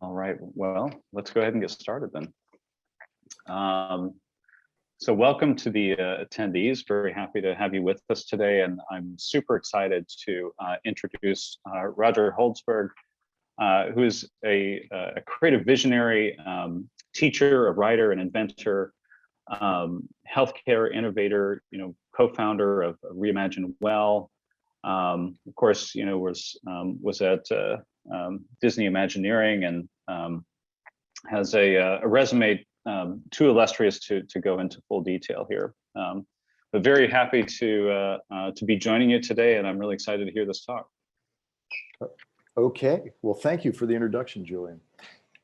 All right, well, let's go ahead and get started then. So welcome to the attendees. Very happy to have you with us today, and I'm super excited to introduce Roger Holzberg, who is a creative visionary, teacher, a writer, an inventor, healthcare innovator, co-founder of Reimagine Well. Of course, was at Disney Imagineering, and has a resume too illustrious to go into full detail here. But very happy to be joining you today, and I'm really excited to hear this talk. Okay, well, thank you for the introduction, Julian.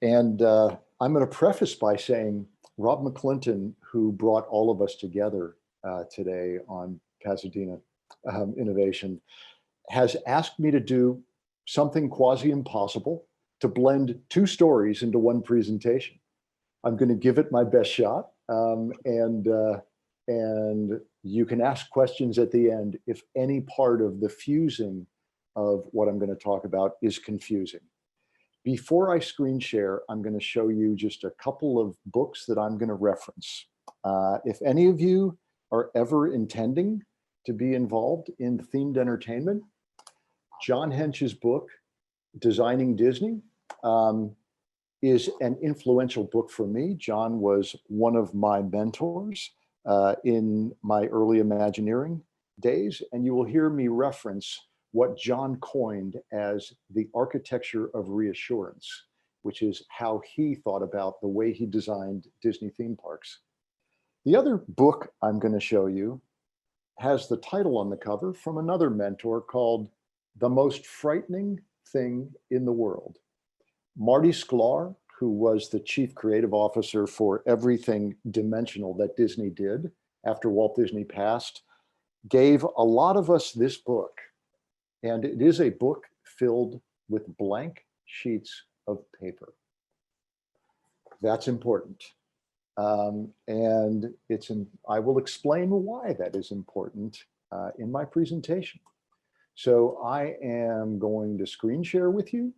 And I'm going to preface by saying Rob McClinton, who brought all of us together today on Pasadena Innovation, has asked me to do something quasi-impossible, to blend two stories into one presentation. I'm going to give it my best shot, and you can ask questions at the end if any part of the fusing of what I'm going to talk about is confusing. Before I screen share, I'm going to show you just a couple of books that I'm going to reference. If any of you are ever intending to be involved in themed entertainment, John Hench's book, Designing Disney, is an influential book for me. John was one of my mentors in my early Imagineering days, and you will hear me reference what John coined as the architecture of reassurance, which is how he thought about the way he designed Disney theme parks. The other book I'm going to show you has the title on the cover from another mentor called The Most Frightening Thing in the World. Marty Sklar, who was the chief creative officer for everything dimensional that Disney did after Walt Disney passed, gave a lot of us this book. And it is a book filled with blank sheets of paper. That's important. And I will explain why that is important in my presentation. So I am going to screen share with you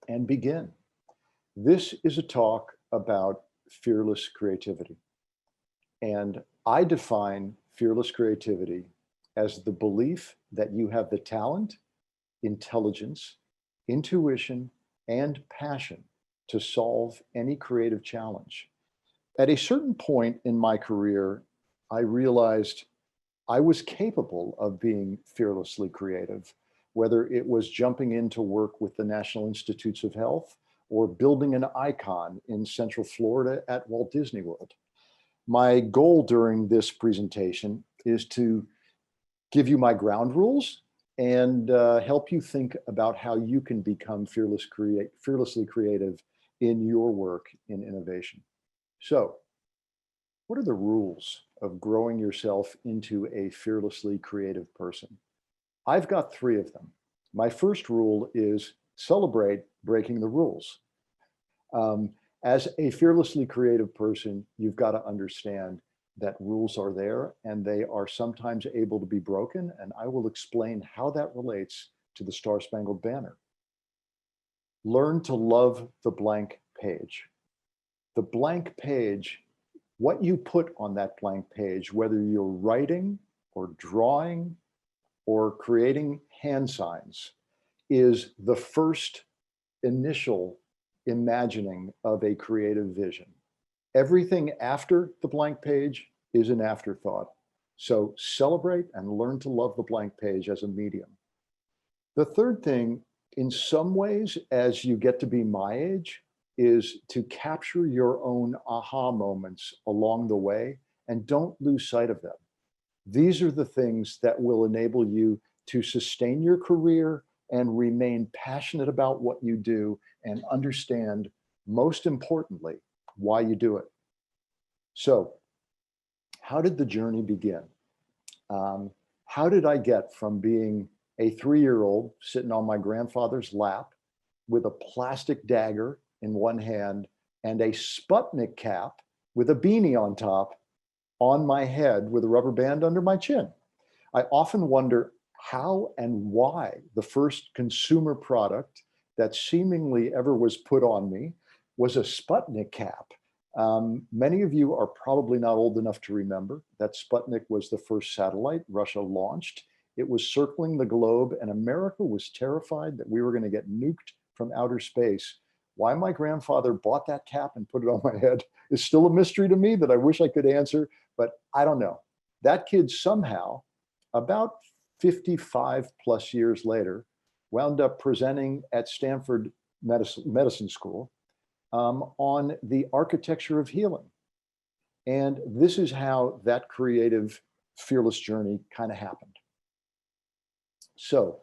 and begin. This is a talk about fearless creativity. And I define fearless creativity as the belief that you have the talent, intelligence, intuition, and passion to solve any creative challenge. At a certain point in my career, I realized I was capable of being fearlessly creative, whether it was jumping into work with the National Institutes of Health or building an icon in Central Florida at Walt Disney World. My goal during this presentation is to give you my ground rules and help you think about how you can become fearlessly creative in your work in innovation. So, what are the rules of growing yourself into a fearlessly creative person? I've got 3 of them. My first rule is celebrate breaking the rules. As a fearlessly creative person, you've got to understand that rules are there and they are sometimes able to be broken, and I will explain how that relates to the Star-Spangled Banner. Learn to love the blank page. The blank page, what you put on that blank page, whether you're writing or drawing or creating hand signs, is the first initial imagining of a creative vision. Everything after the blank page is an afterthought. So celebrate and learn to love the blank page as a medium. The third thing, in some ways, as you get to be my age, is to capture your own aha moments along the way and don't lose sight of them. These are the things that will enable you to sustain your career and remain passionate about what you do and understand, most importantly, why you do it. So, how did the journey begin? How did I get from being a 3-year-old sitting on my grandfather's lap with a plastic dagger in one hand and a Sputnik cap with a beanie on top on my head with a rubber band under my chin? I often wonder how and why the first consumer product that seemingly ever was put on me was a Sputnik cap. Many of you are probably not old enough to remember that Sputnik was the first satellite Russia launched. It was circling the globe, and America was terrified that we were going to get nuked from outer space. Why my grandfather bought that cap and put it on my head is still a mystery to me that I wish I could answer, but I don't know. That kid somehow, about 55 plus years later, wound up presenting at Stanford Medicine School on the architecture of healing. And this is how that creative, fearless journey kind of happened. So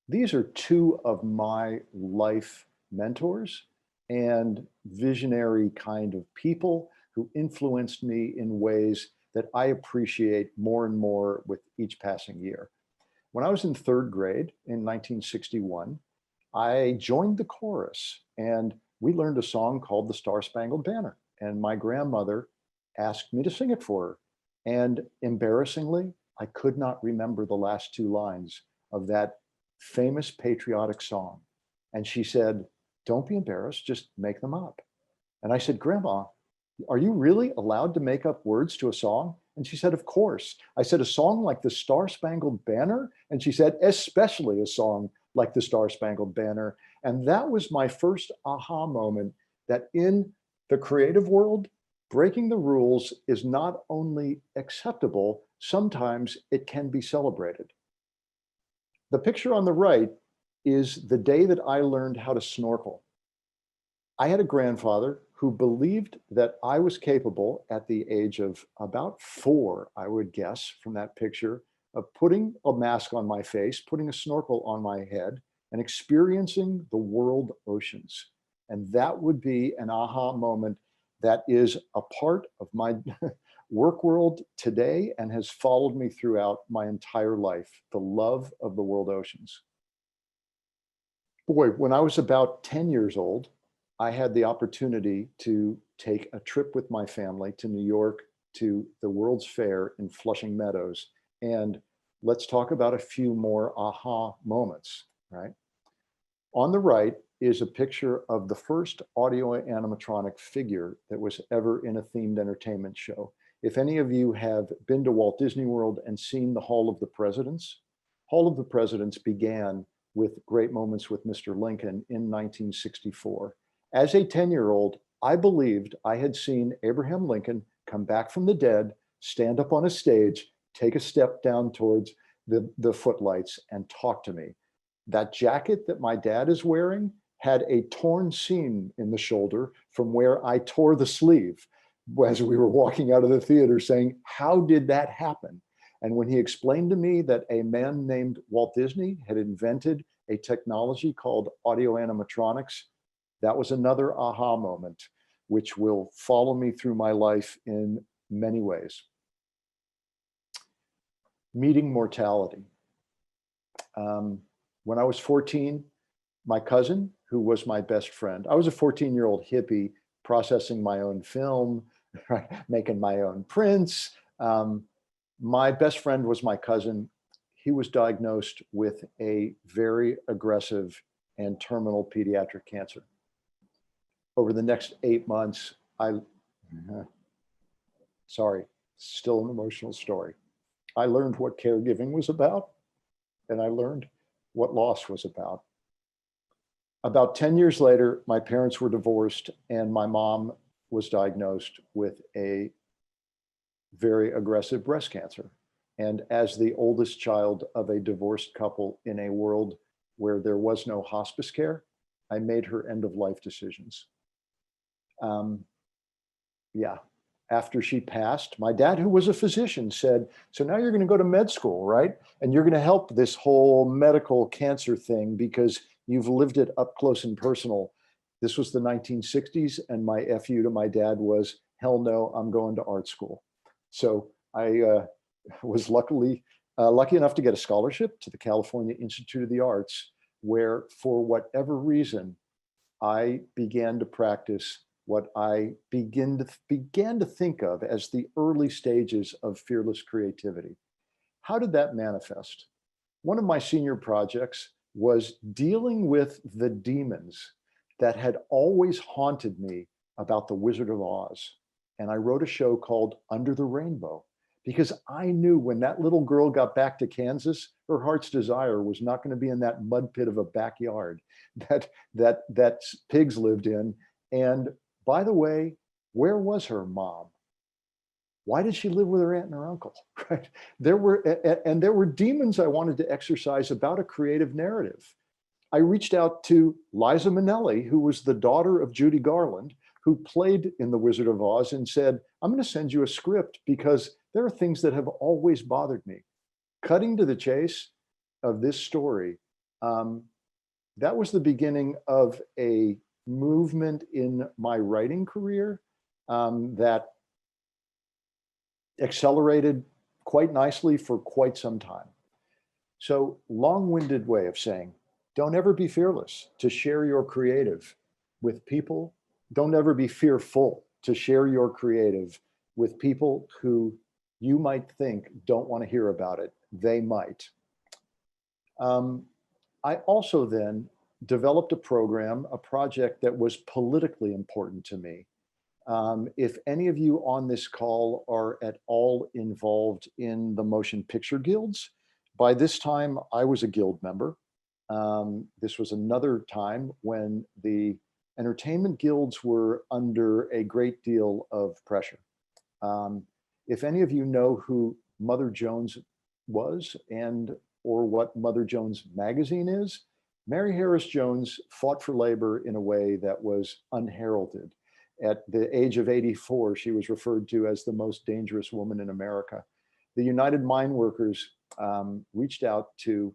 these are two of my life mentors and visionary kind of people who influenced me in ways that I appreciate more and more with each passing year. When I was in third grade in 1961, I joined the chorus and we learned a song called the Star Spangled Banner. And my grandmother asked me to sing it for her. And embarrassingly, I could not remember the last two lines of that famous patriotic song. And she said, "Don't be embarrassed, just make them up." And I said, "Grandma, are you really allowed to make up words to a song?" And she said, "Of course." I said, "A song like the Star Spangled Banner?" And she said, "Especially a song like the Star Spangled Banner." And that was my first aha moment that in the creative world, breaking the rules is not only acceptable, sometimes it can be celebrated. The picture on the right is the day that I learned how to snorkel. I had a grandfather who believed that I was capable at the age of about 4, I would guess from that picture, of putting a mask on my face, putting a snorkel on my head, and experiencing the world oceans. And that would be an aha moment that is a part of my work world today and has followed me throughout my entire life, the love of the world oceans. Boy, when I was about 10 years old, I had the opportunity to take a trip with my family to New York to the World's Fair in Flushing Meadows. And let's talk about a few more aha moments, right? On the right is a picture of the first audio animatronic figure that was ever in a themed entertainment show. If any of you have been to Walt Disney World and seen the Hall of the Presidents, Hall of the Presidents began with Great Moments with Mr. Lincoln in 1964. As a 10-year-old, I believed I had seen Abraham Lincoln come back from the dead, stand up on a stage, take a step down towards the footlights and talk to me. That jacket that my dad is wearing had a torn seam in the shoulder from where I tore the sleeve as we were walking out of the theater saying, "How did that happen?" And when he explained to me that a man named Walt Disney had invented a technology called audio animatronics, that was another aha moment, which will follow me through my life in many ways. Meeting mortality. When I was 14, my cousin, who was my best friend, I was a 14-year-old hippie processing my own film, right, making my own prints. My best friend was my cousin. He was diagnosed with a very aggressive and terminal pediatric cancer. Over the next 8 months, sorry, still an emotional story. I learned what caregiving was about, and I learned what loss was about. About 10 years later, my parents were divorced and my mom was diagnosed with a very aggressive breast cancer. And as the oldest child of a divorced couple in a world where there was no hospice care, I made her end of life decisions. After she passed, my dad, who was a physician, said, "So now you're going to go to med school, right? And you're going to help this whole medical cancer thing because you've lived it up close and personal." This was the 1960s, and my FU to my dad was, "Hell no, I'm going to art school." So I was lucky enough to get a scholarship to the California Institute of the Arts, where for whatever reason, I began to practice what I began to think of as the early stages of fearless creativity. How did that manifest? One of my senior projects was dealing with the demons that had always haunted me about the Wizard of Oz. And I wrote a show called Under the Rainbow, because I knew when that little girl got back to Kansas, her heart's desire was not going to be in that mud pit of a backyard that pigs lived in. And by the way, where was her mom? Why did she live with her aunt and her uncle? Right? There were demons I wanted to exercise about a creative narrative. I reached out to Liza Minnelli, who was the daughter of Judy Garland, who played in The Wizard of Oz, and said, I'm going to send you a script because there are things that have always bothered me. Cutting to the chase of this story, that was the beginning of a movement in my writing career that accelerated quite nicely for quite some time. So, long-winded way of saying, don't ever be fearless to share your creative with people. Don't ever be fearful to share your creative with people who you might think don't want to hear about it. They might. I also then developed a program, a project that was politically important to me. If any of you on this call are at all involved in the motion picture guilds, by this time I was a guild member. This was another time when the entertainment guilds were under a great deal of pressure. If any of you know who Mother Jones was or what Mother Jones magazine is, Mary Harris Jones fought for labor in a way that was unheralded. At the age of 84, she was referred to as the most dangerous woman in America. The United Mine Workers reached out to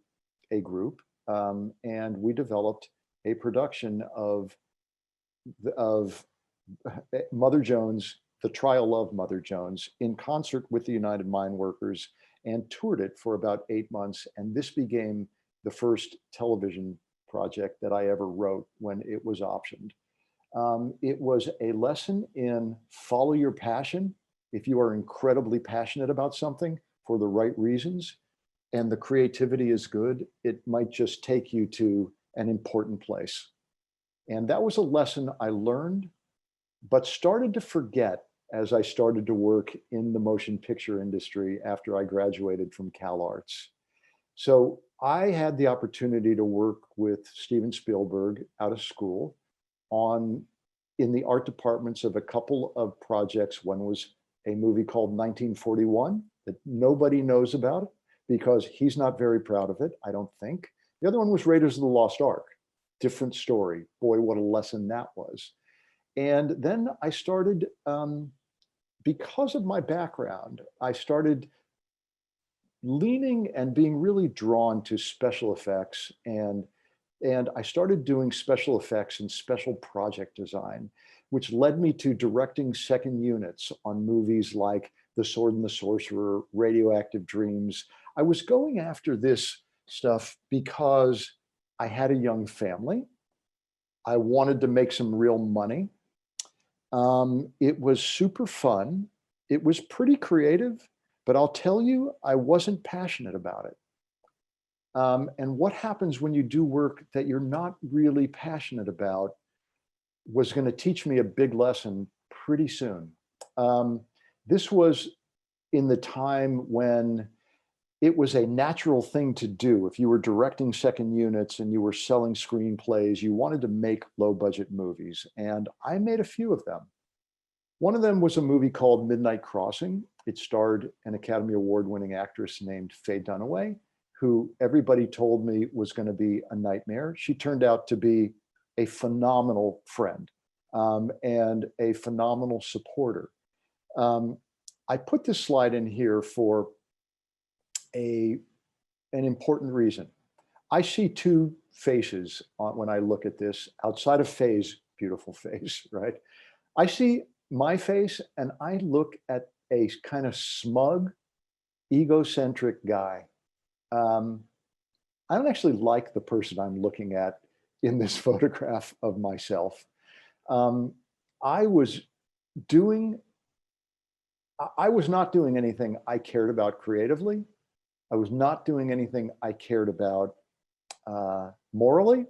a group and we developed a production of Mother Jones, The Trial of Mother Jones, in concert with the United Mine Workers, and toured it for about 8 months. And this became the first television project that I ever wrote when it was optioned. It was a lesson in follow your passion. If you are incredibly passionate about something for the right reasons, and the creativity is good, it might just take you to an important place. And that was a lesson I learned, but started to forget as I started to work in the motion picture industry after I graduated from CalArts. So I had the opportunity to work with Steven Spielberg out of school in the art departments of a couple of projects. One was a movie called 1941 that nobody knows about because he's not very proud of it, I don't think. The other one was Raiders of the Lost Ark. Different story. Boy, what a lesson that was. And then I started, because of my background, I started leaning and being really drawn to special effects, and I started doing special effects and special project design, which led me to directing second units on movies like The Sword and the Sorcerer, Radioactive Dreams. I was going after this stuff because I had a young family. I wanted to make some real money. It was super fun. It was pretty creative, but I'll tell you, I wasn't passionate about it. And what happens when you do work that you're not really passionate about was going to teach me a big lesson pretty soon. This was in the time when it was a natural thing to do. If you were directing second units and you were selling screenplays, you wanted to make low budget movies. And I made a few of them. One of them was a movie called Midnight Crossing. It starred an Academy Award winning actress named Faye Dunaway, who everybody told me was going to be a nightmare. She turned out to be a phenomenal friend and a phenomenal supporter. I put this slide in here for an important reason. I see two faces when I look at this, outside of Faye's beautiful face, right? I see my face and I look at a kind of smug, egocentric guy. I don't actually like the person I'm looking at in this photograph of myself. I was not doing anything I cared about creatively. I was not doing anything I cared about Morally,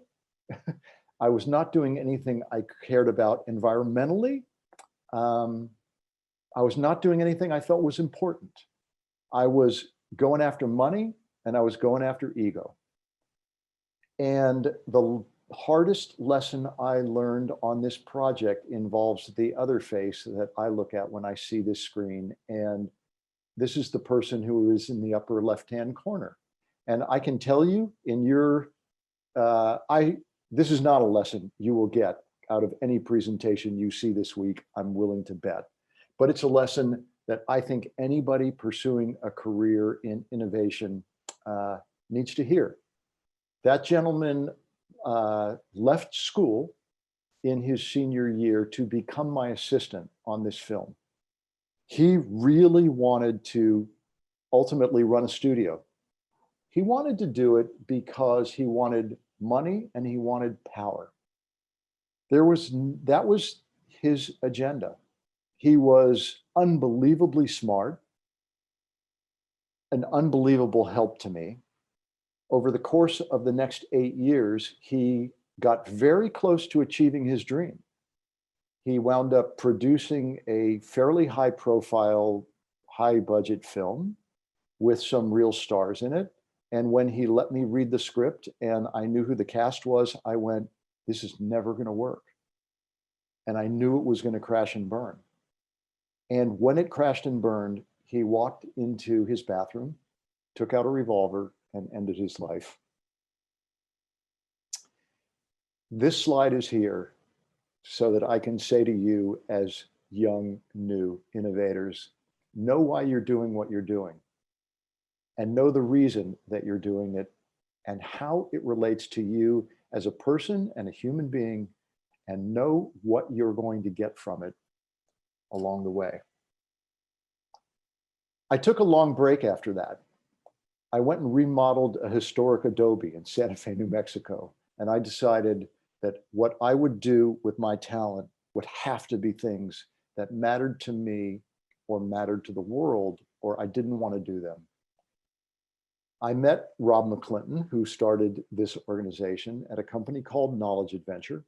I was not doing anything I cared about environmentally. I was not doing anything I felt was important. I was going after money and I was going after ego. And the hardest lesson I learned on this project involves the other face that I look at when I see this screen. And this is the person who is in the upper left-hand corner. And I can tell you in your, this is not a lesson you will get out of any presentation you see this week, I'm willing to bet. But it's a lesson that I think anybody pursuing a career in innovation needs to hear. That gentleman left school in his senior year to become my assistant on this film. He really wanted to ultimately run a studio. He wanted to do it because he wanted money and he wanted power. That was his agenda. He was unbelievably smart, an unbelievable help to me. Over the course of the next 8 years, he got very close to achieving his dream. He wound up producing a fairly high profile, high budget film with some real stars in it. And when he let me read the script and I knew who the cast was, I went, this is never going to work. And I knew it was going to crash and burn. And when it crashed and burned, he walked into his bathroom, took out a revolver, and ended his life. This slide is here so that I can say to you as young, new innovators, know why you're doing what you're doing and know the reason that you're doing it and how it relates to you as a person and a human being, and know what you're going to get from it along the way. I took a long break after that. I went and remodeled a historic adobe in Santa Fe, New Mexico. And I decided that what I would do with my talent would have to be things that mattered to me or mattered to the world, or I didn't want to do them. I met Rob McClinton, who started this organization at a company called Knowledge Adventure.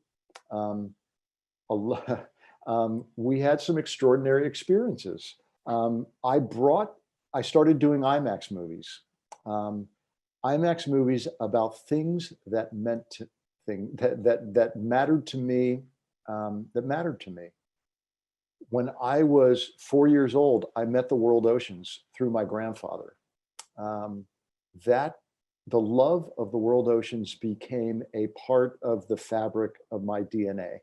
We had some extraordinary experiences. I started doing IMAX movies. IMAX movies about things that mattered to me, When I was 4 years old, I met the world oceans through my grandfather. The love of the world oceans became a part of the fabric of my DNA.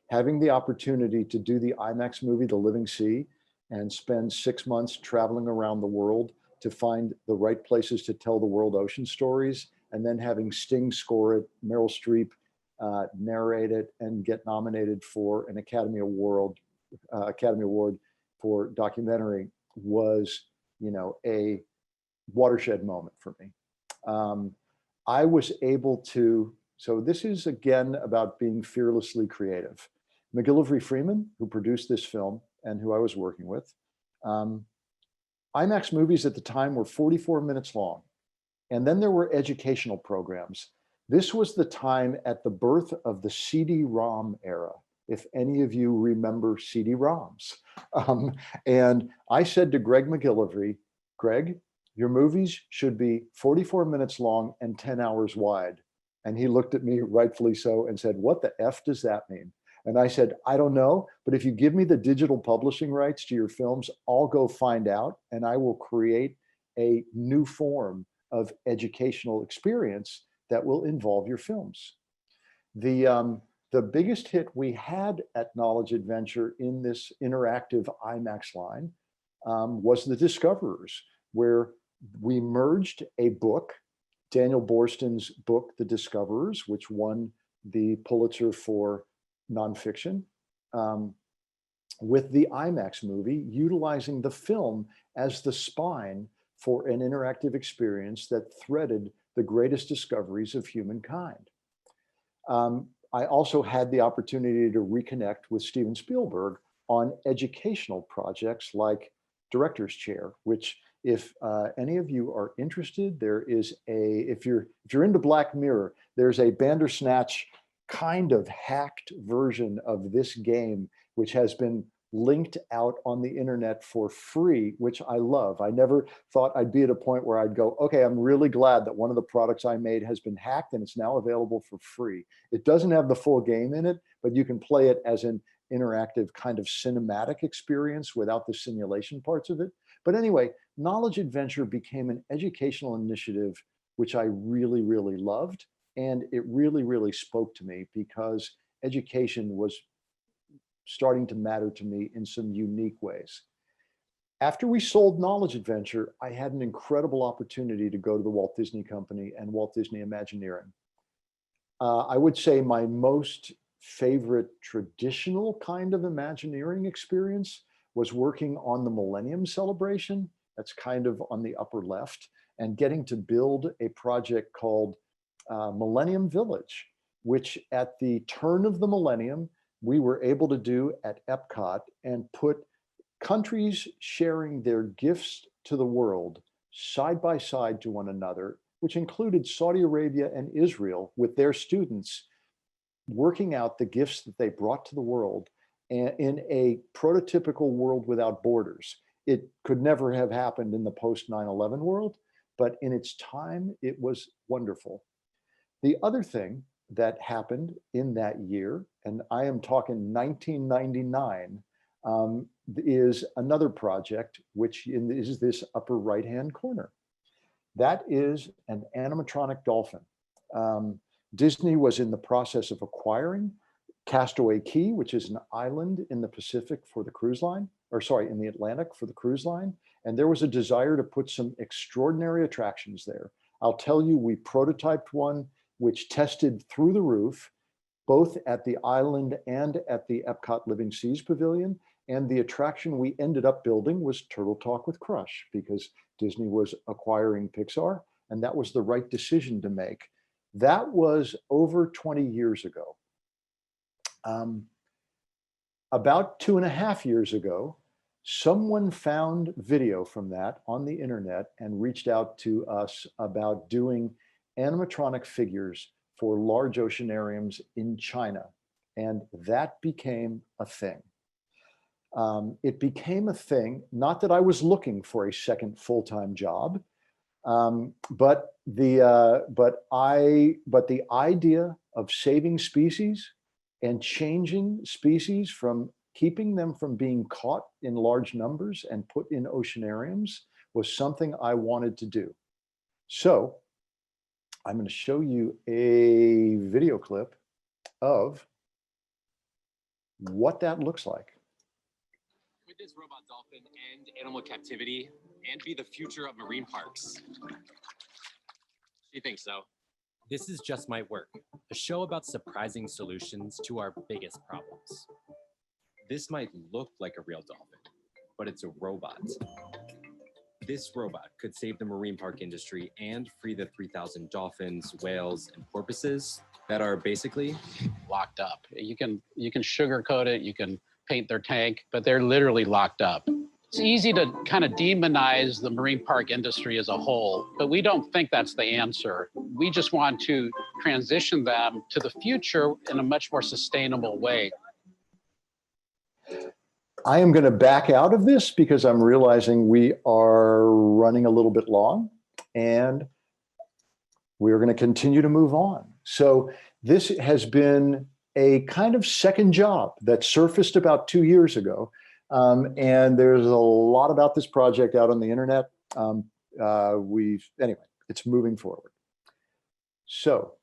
Having the opportunity to do the IMAX movie, The Living Sea, and spend 6 months traveling around the world to find the right places to tell the world ocean stories, and then having Sting score it, Meryl Streep narrate it, and get nominated for an Academy Award for documentary was, a watershed moment for me. I was able to, so this is again about being fearlessly creative. McGillivray Freeman, who produced this film and who I was working with, IMAX movies at the time were 44 minutes long. And then there were educational programs. This was the time at the birth of the CD-ROM era, if any of you remember CD-ROMs. And I said to Greg McGillivray, Greg, your movies should be 44 minutes long and 10 hours wide. And he looked at me, rightfully so, and said, what the F does that mean? And I said, I don't know, but if you give me the digital publishing rights to your films, I'll go find out and I will create a new form of educational experience that will involve your films. The biggest hit we had at Knowledge Adventure in this interactive IMAX line was The Discoverers, where we merged a book, Daniel Borsten's book, The Discoverers, which won the Pulitzer for nonfiction, with the IMAX movie, utilizing the film as the spine for an interactive experience that threaded the greatest discoveries of humankind. I also had the opportunity to reconnect with Steven Spielberg on educational projects like Director's Chair, which if any of you are interested, there is if you're into Black Mirror, there's a Bandersnatch kind of hacked version of this game, which has been linked out on the internet for free, which I love. I never thought I'd be at a point where I'd go, okay, I'm really glad that one of the products I made has been hacked and it's now available for free. It doesn't have the full game in it, but you can play it as an interactive kind of cinematic experience without the simulation parts of it. But anyway, Knowledge Adventure became an educational initiative, which I really, really loved. And it really, really spoke to me because education was starting to matter to me in some unique ways. After we sold Knowledge Adventure, I had an incredible opportunity to go to the Walt Disney Company and Walt Disney Imagineering. I would say my most favorite traditional kind of Imagineering experience was working on the Millennium Celebration. That's kind of on the upper left, and getting to build a project called Millennium Village, which at the turn of the millennium, we were able to do at Epcot and put countries sharing their gifts to the world side by side to one another, which included Saudi Arabia and Israel with their students working out the gifts that they brought to the world in a prototypical world without borders. It could never have happened in the post 9/11 world, but in its time, it was wonderful. The other thing that happened in that year, and I am talking 1999, is another project, which is this upper right-hand corner. That is an animatronic dolphin. Disney was in the process of acquiring Castaway Cay, which is an island in the Pacific for the cruise line, or sorry, in the Atlantic for the cruise line. And there was a desire to put some extraordinary attractions there. I'll tell you, we prototyped one which tested through the roof, both at the island and at the Epcot Living Seas Pavilion. And the attraction we ended up building was Turtle Talk with Crush, because Disney was acquiring Pixar, and that was the right decision to make. That was over 20 years ago. About 2.5 years ago, someone found video from that on the internet and reached out to us about doing animatronic figures for large oceanariums in China. And that became a thing. It became a thing, not that I was looking for a second full-time job, but the idea of saving species and changing species, from keeping them from being caught in large numbers and put in oceanariums, was something I wanted to do. So I'm going to show you a video clip of what that looks like. Could this robot dolphin end animal captivity and be the future of marine parks? She thinks so. This Is Just My Work, a show about surprising solutions to our biggest problems. This might look like a real dolphin, but it's a robot. This robot could save the marine park industry and free the 3,000 dolphins, whales, and porpoises that are basically locked up. You can sugarcoat it, you can paint their tank, but they're literally locked up. It's easy to kind of demonize the marine park industry as a whole, but we don't think that's the answer. We just want to transition them to the future in a much more sustainable way. I am going to back out of this because I'm realizing we are running a little bit long, and we're going to continue to move on. So this has been a kind of second job that surfaced about 2 years ago. And there's a lot about this project out on the internet. Anyway, it's moving forward. So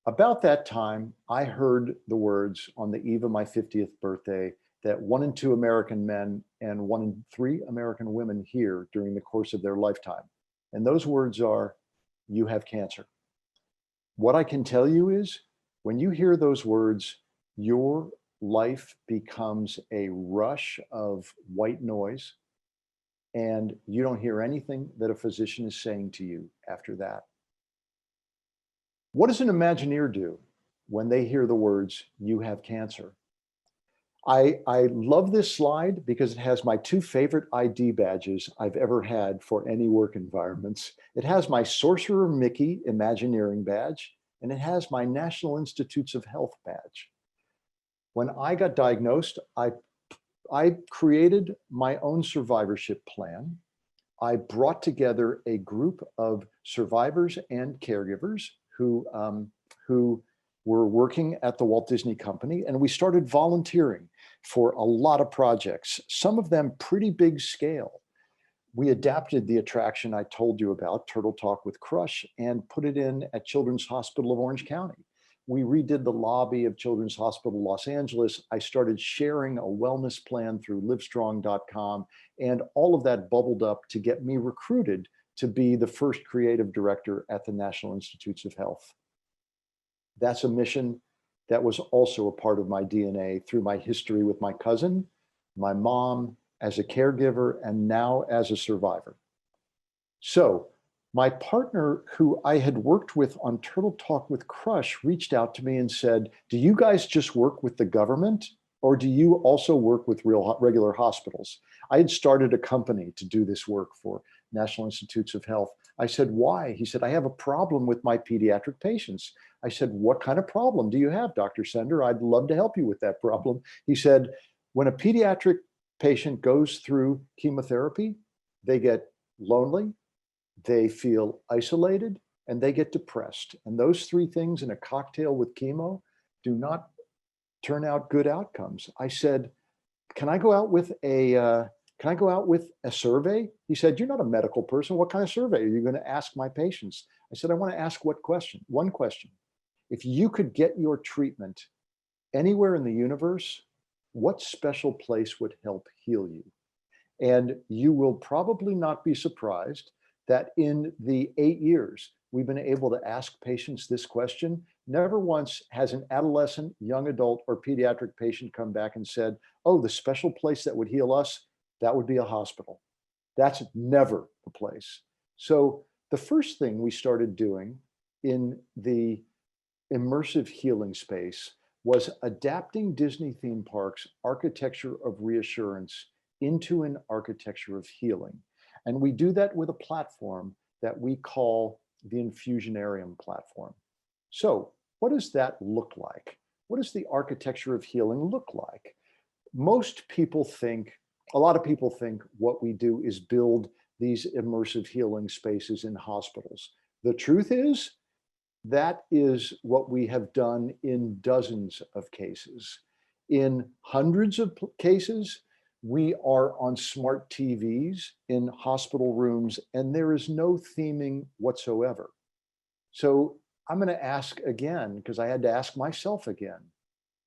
about that time, I heard the words on the eve of my 50th birthday that 1 in 2 American men and 1 in 3 American women hear during the course of their lifetime. And those words are, "You have cancer." What I can tell you is, when you hear those words, your life becomes a rush of white noise, and you don't hear anything that a physician is saying to you after that. What does an Imagineer do when they hear the words, "You have cancer"? I love this slide because it has my two favorite ID badges I've ever had for any work environments. It has my Sorcerer Mickey Imagineering badge, and it has my National Institutes of Health badge. When I got diagnosed, I created my own survivorship plan. I brought together a group of survivors and caregivers who were working at the Walt Disney Company, and we started volunteering for a lot of projects, some of them pretty big scale. We adapted the attraction I told you about, Turtle Talk with Crush, and put it in at Children's Hospital of Orange County. We redid the lobby of Children's Hospital Los Angeles. I started sharing a wellness plan through livestrong.com, and all of that bubbled up to get me recruited to be the first creative director at the National Institutes of Health. That's a mission that was also a part of my DNA through my history with my cousin, my mom as a caregiver, and now as a survivor. So my partner, who I had worked with on Turtle Talk with Crush, reached out to me and said, do you guys just work with the government, or do you also work with regular hospitals? I had started a company to do this work for National Institutes of Health. I said, why? He said, I have a problem with my pediatric patients. I said, what kind of problem do you have, Dr. Sender? I'd love to help you with that problem. He said, when a pediatric patient goes through chemotherapy, they get lonely, they feel isolated, and they get depressed. And those three things in a cocktail with chemo do not turn out good outcomes. I said, can I go out with a survey? He said, you're not a medical person. What kind of survey are you going to ask my patients? I said, I want to ask one question. If you could get your treatment anywhere in the universe, what special place would help heal you? And you will probably not be surprised that in the 8 years we've been able to ask patients this question, never once has an adolescent, young adult, or pediatric patient come back and said, oh, the special place that would heal us, that would be a hospital. That's never the place. So the first thing we started doing in the immersive healing space was adapting Disney theme parks' architecture of reassurance into an architecture of healing. And we do that with a platform that we call the Infusionarium platform. So what does that look like? What does the architecture of healing look like? Most people think, a lot of people think what we do is build these immersive healing spaces in hospitals. The truth is, that is what we have done in dozens of cases. In hundreds of cases, we are on smart TVs in hospital rooms, and there is no theming whatsoever. So I'm going to ask again, because I had to ask myself again,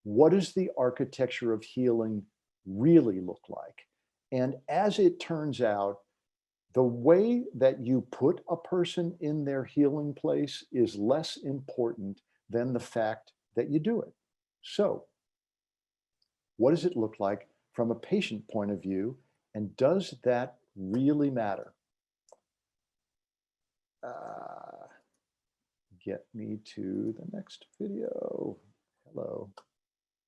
what does the architecture of healing really look like? And as it turns out, the way that you put a person in their healing place is less important than the fact that you do it. So what does it look like from a patient point of view? And does that really matter? Get me to the next video. Hello.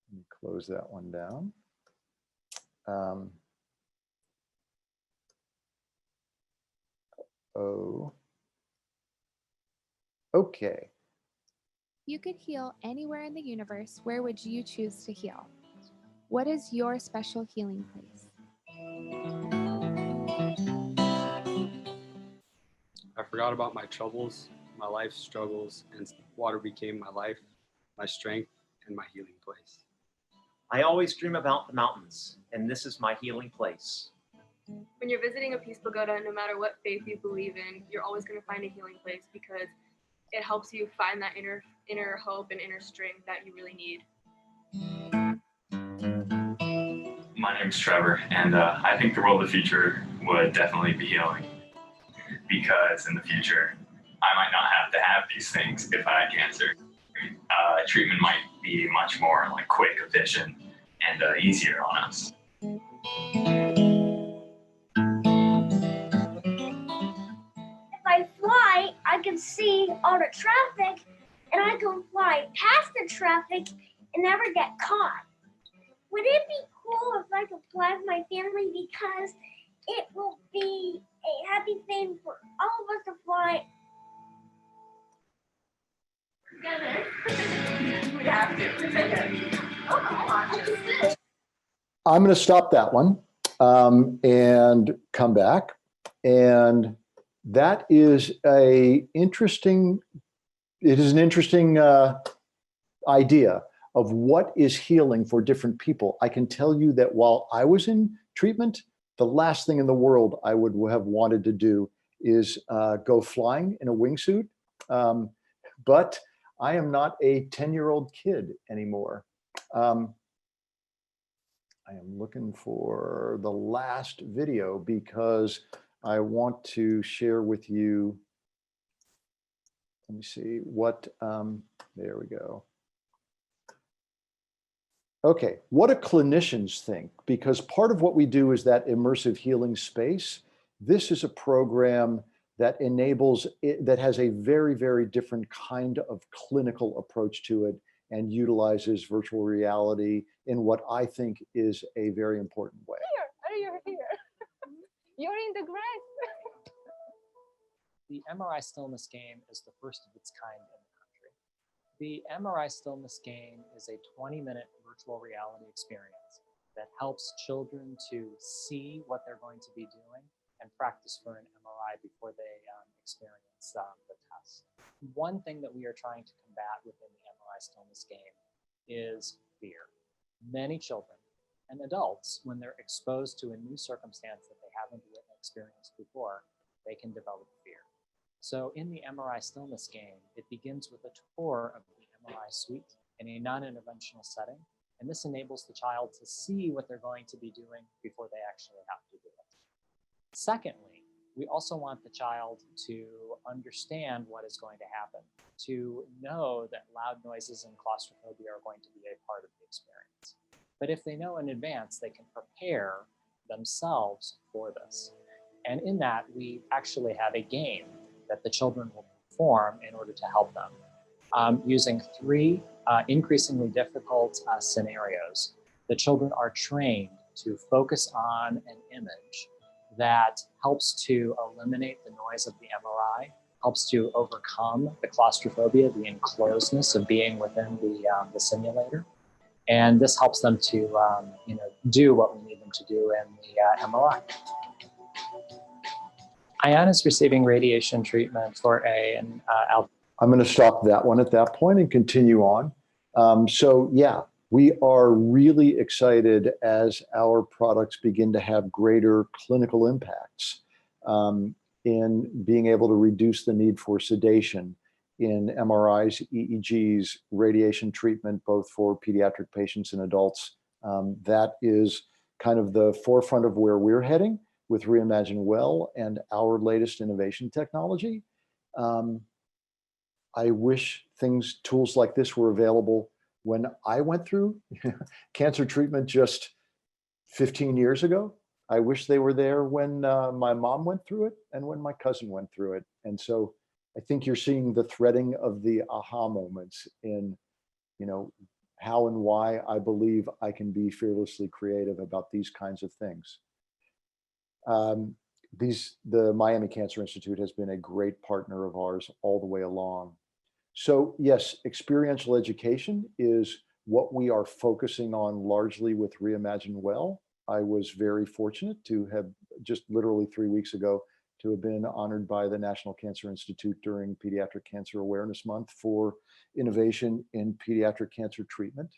Let me close that one down. Okay. You could heal anywhere in the universe. Where would you choose to heal? What is your special healing place? I forgot about my troubles, my life struggles, and water became my life, my strength, and my healing place. I always dream about the mountains, and this is my healing place. When you're visiting a peace pagoda, no matter what faith you believe in, you're always going to find a healing place because it helps you find that inner hope and inner strength that you really need. My name is Trevor, and I think the world of the future would definitely be healing, because in the future, I might not have to have these things if I had cancer. Treatment might be much more like quick, efficient, and easier on us. If I fly, I can see all the traffic, and I can fly past the traffic and never get caught. would it be cool if I could fly with my family, because it will be a happy thing for all of us to fly together. We have to. I'm going to stop that one and come back. And that is an interesting idea of what is healing for different people. I can tell you that while I was in treatment, the last thing in the world I would have wanted to do is go flying in a wingsuit. But I am not a 10-year-old kid anymore. I am looking for the last video because I want to share with you, let me see what, there we go. Okay, what do clinicians think? Because part of what we do is that immersive healing space. This is a program that enables, that has a very, very different kind of clinical approach to it and utilizes virtual reality in what I think is a very important way. You're here. You're in the grass. The MRI stillness game is the first of its kind in the country. The MRI stillness game is a 20-minute virtual reality experience that helps children to see what they're going to be doing and practice for an MRI before they experience the test. One thing that we are trying to combat within the MRI stillness game is fear. Many children and adults, when they're exposed to a new circumstance that they haven't experienced before, they can develop fear. So in the MRI stillness game, it begins with a tour of the MRI suite in a non-interventional setting. And this enables the child to see what they're going to be doing before they actually have to do it. Secondly, we also want the child to understand what is going to happen, to know that loud noises and claustrophobia are going to be a part of the experience. But if they know in advance, they can prepare themselves for this. And in that, we actually have a game that the children will perform in order to help them. Using 3 increasingly difficult scenarios, the children are trained to focus on an image that helps to eliminate the noise of the MRI, helps to overcome the claustrophobia, the enclosedness of being within the simulator. And this helps them to do what we need them to do in the MRI. Ayan is receiving radiation treatment for I'm going to stop that one at that point and continue on. So yeah, we are really excited as our products begin to have greater clinical impacts in being able to reduce the need for sedation in MRIs, EEGs, radiation treatment, both for pediatric patients and adults. That is kind of the forefront of where we're heading with Reimagine Well and our latest innovation technology. I wish tools like this were available when I went through cancer treatment just 15 years ago. I wish they were there when my mom went through it and when my cousin went through it. And so I think you're seeing the threading of the aha moments in, how and why I believe I can be fearlessly creative about these kinds of things. The Miami Cancer Institute has been a great partner of ours all the way along. So yes, experiential education is what we are focusing on largely with Reimagine Well. I was very fortunate to have just literally 3 weeks ago to have been honored by the National Cancer Institute during Pediatric Cancer Awareness Month for innovation in pediatric cancer treatment.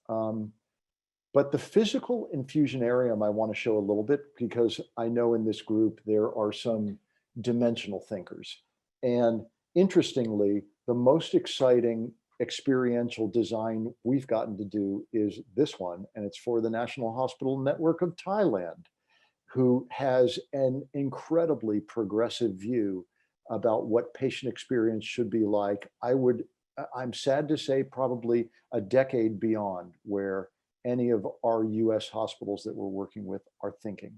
But the physical infusionarium I want to show a little bit, because I know in this group there are some dimensional thinkers. And interestingly, the most exciting experiential design we've gotten to do is this one, and it's for the National Hospital Network of Thailand, who has an incredibly progressive view about what patient experience should be like. I'm sad to say probably a decade beyond where any of our US hospitals that we're working with are thinking.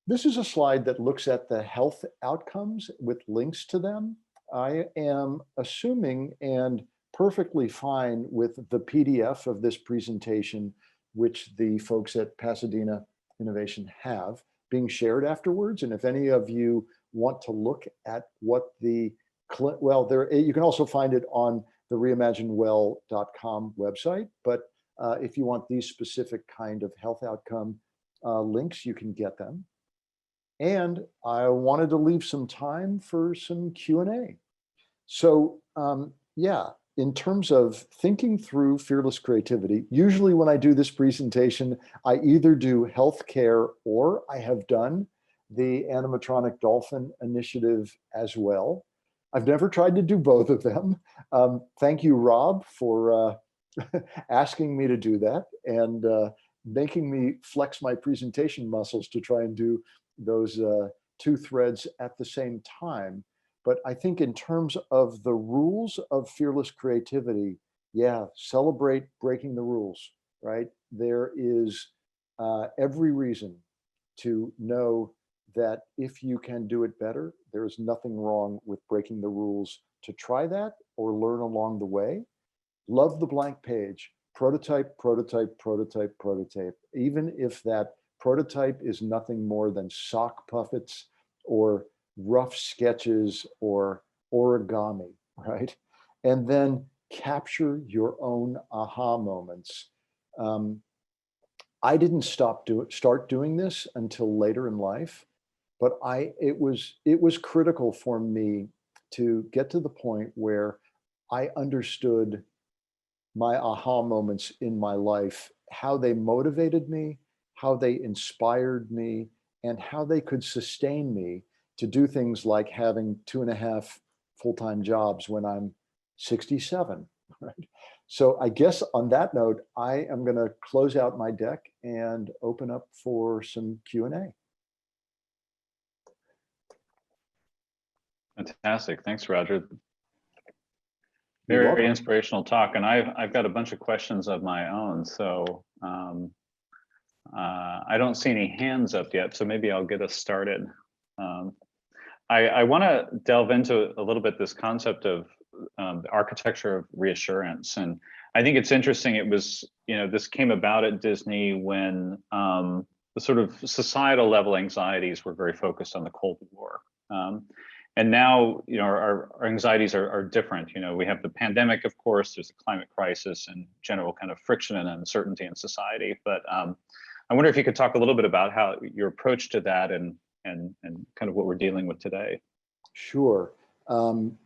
This is a slide that looks at the health outcomes with links to them. I am assuming and perfectly fine with the PDF of this presentation, which the folks at Pasadena Innovation have, being shared afterwards. And if any of you want to look at what the, well, there, you can also find it on the reimaginewell.com website. But if you want these specific kind of health outcome links, you can get them. And I wanted to leave some time for some Q&A. So yeah, in terms of thinking through fearless creativity, usually when I do this presentation, I either do healthcare or I have done the animatronic dolphin initiative as well. I've never tried to do both of them. Thank you, Rob, for asking me to do that and making me flex my presentation muscles to try and do those two threads at the same time. But I think in terms of the rules of fearless creativity, yeah, celebrate breaking the rules, right? There is every reason to know that if you can do it better, there is nothing wrong with breaking the rules to try that or learn along the way. Love the blank page, prototype, prototype, prototype, prototype. Even if that prototype is nothing more than sock puppets or rough sketches or origami, right? And then capture your own aha moments. I didn't start doing this until later in life, but it was critical for me to get to the point where I understood my aha moments in my life, how they motivated me, how they inspired me, and how they could sustain me to do things like having 2.5 full-time jobs when I'm 67, right? So I guess on that note, I am going to close out my deck and open up for some Q&A. Fantastic. Thanks, Roger. You're Very welcome. inspirational talk. And I've got a bunch of questions of my own. So I don't see any hands up yet, so maybe I'll get us started. I want to delve into a little bit this concept of the architecture of reassurance. And I think it's interesting. It was, this came about at Disney when the sort of societal level anxieties were very focused on the Cold War. And now, our anxieties are different. We have the pandemic, of course, there's a climate crisis and general kind of friction and uncertainty in society. But I wonder if you could talk a little bit about how your approach to that and kind of what we're dealing with today. Sure.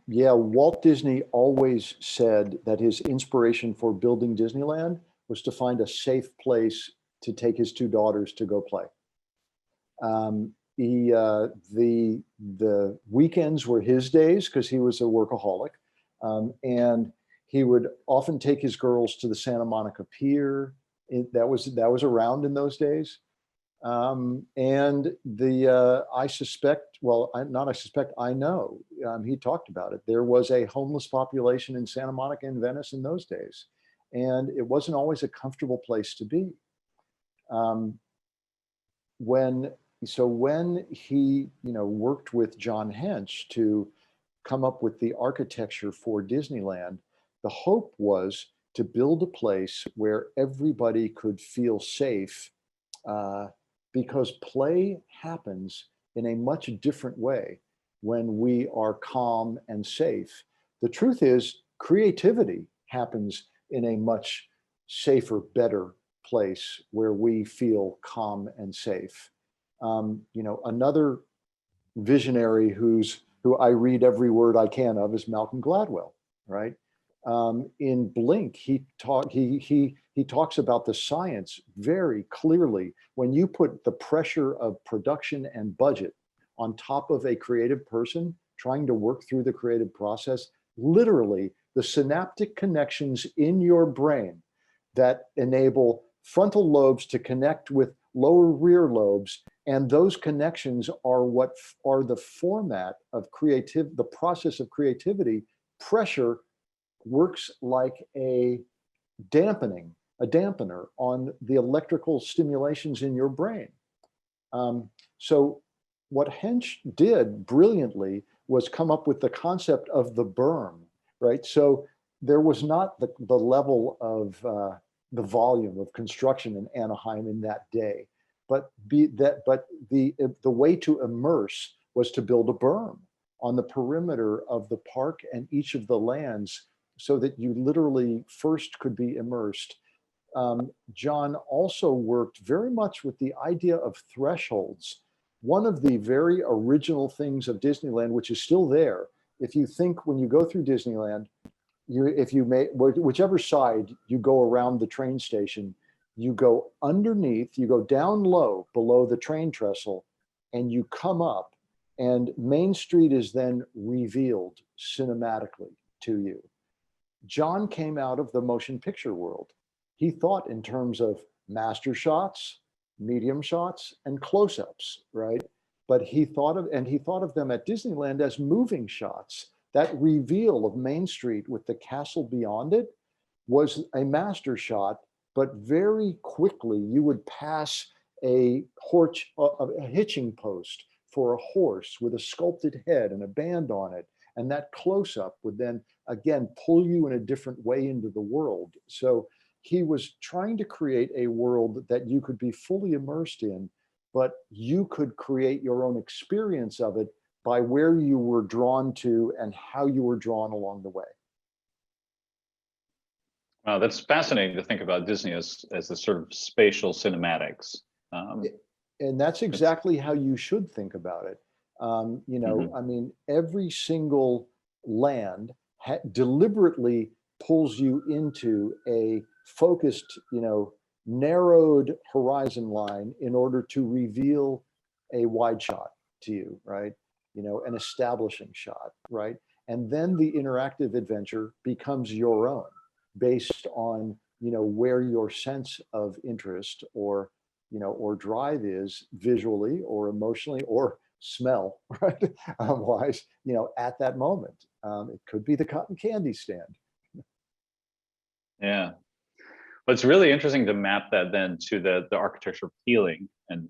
Yeah, Walt Disney always said that his inspiration for building Disneyland was to find a safe place to take his 2 daughters to go play. The weekends were his days because he was a workaholic, and he would often take his girls to the Santa Monica Pier. That was around in those days. And I suspect, well, I know, he talked about it. There was a homeless population in Santa Monica and Venice in those days. And it wasn't always a comfortable place to be. When he, worked with John Hench to come up with the architecture for Disneyland, the hope was to build a place where everybody could feel safe, because play happens in a much different way when we are calm and safe. The truth is, creativity happens in a much safer, better place where we feel calm and safe. Another visionary who I read every word I can of is Malcolm Gladwell, right? In Blink, he talks about the science very clearly. When you put the pressure of production and budget on top of a creative person trying to work through the creative process, literally the synaptic connections in your brain that enable frontal lobes to connect with lower rear lobes, and those connections are what are the format of the process of creativity. Pressure works like a dampener on the electrical stimulations in your brain. So what Hench did brilliantly was come up with the concept of the berm, right? So there was not the level of the volume of construction in Anaheim in that day, but the way to immerse was to build a berm on the perimeter of the park and each of the lands so that you literally first could be immersed. John also worked very much with the idea of thresholds. One of the very original things of Disneyland, which is still there, if you think when you go through Disneyland, whichever side you go around the train station, you go underneath, you go down low below the train trestle, and you come up, and Main Street is then revealed cinematically to you. John came out of the motion picture world. He thought in terms of master shots, medium shots, and close-ups, right? But he thought of them at Disneyland as moving shots. That reveal of Main Street with the castle beyond it was a master shot, but very quickly you would pass a hitching post for a horse with a sculpted head and a band on it. And that close-up would then, again, pull you in a different way into the world. So he was trying to create a world that you could be fully immersed in, but you could create your own experience of it by where you were drawn to and how you were drawn along the way. Wow, that's fascinating to think about Disney as a sort of spatial cinematics. And that's exactly how you should think about it. You know, I mean, every single land deliberately pulls you into a focused, you know, narrowed horizon line in order to reveal a wide shot to you, right? You know, an establishing shot, right? And then the interactive adventure becomes your own based on, you know, where your sense of interest or, you know, or drive is visually or emotionally or smell, right? Wise, you know, at that moment. It could be the cotton candy stand. Yeah. Well, it's really interesting to map that then to the architecture of healing and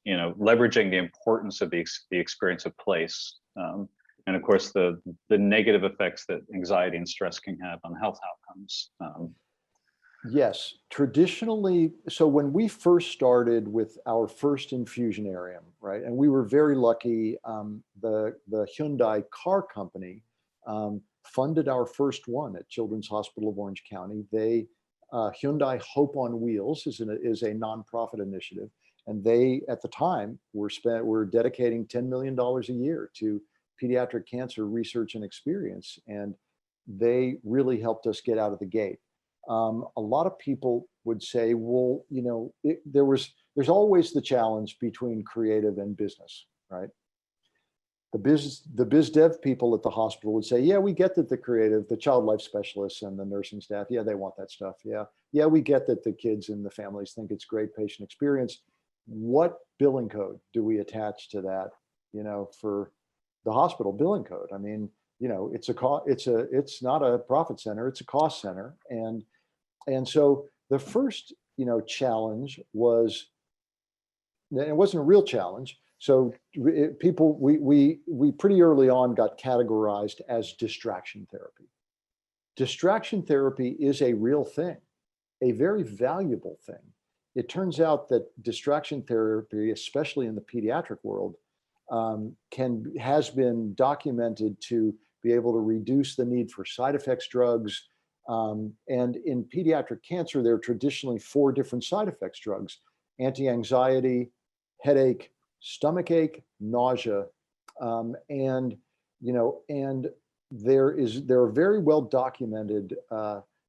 you know, leveraging the importance of the experience of place. And of course, the negative effects that anxiety and stress can have on health outcomes. Yes, traditionally, so when we first started with our first Infusionarium, right, and we were very lucky, the Hyundai car company funded our first one at Children's Hospital of Orange County. Hyundai Hope on Wheels is a nonprofit initiative, and they, at the time, were dedicating $10 million a year to pediatric cancer research and experience, and they really helped us get out of the gate. A lot of people would say, well, you know, there's always the challenge between creative and business, right? The biz dev people at the hospital would say, yeah, we get that the creative, the child life specialists and the nursing staff, yeah, they want that stuff. Yeah, we get that the kids and the families think it's great patient experience. What billing code do we attach to that, you know, for the hospital billing code? I mean, you know, it's not a profit center, it's a cost center. And so the first, you know, challenge was, it wasn't a real challenge. So we pretty early on got categorized as distraction therapy. Distraction therapy is a real thing, a very valuable thing. It turns out that distraction therapy, especially in the pediatric world, has been documented to be able to reduce the need for side effects drugs. And in pediatric cancer, there are traditionally 4 different side effects drugs: anti-anxiety, headache, stomach ache, nausea, and you know, and there are very well documented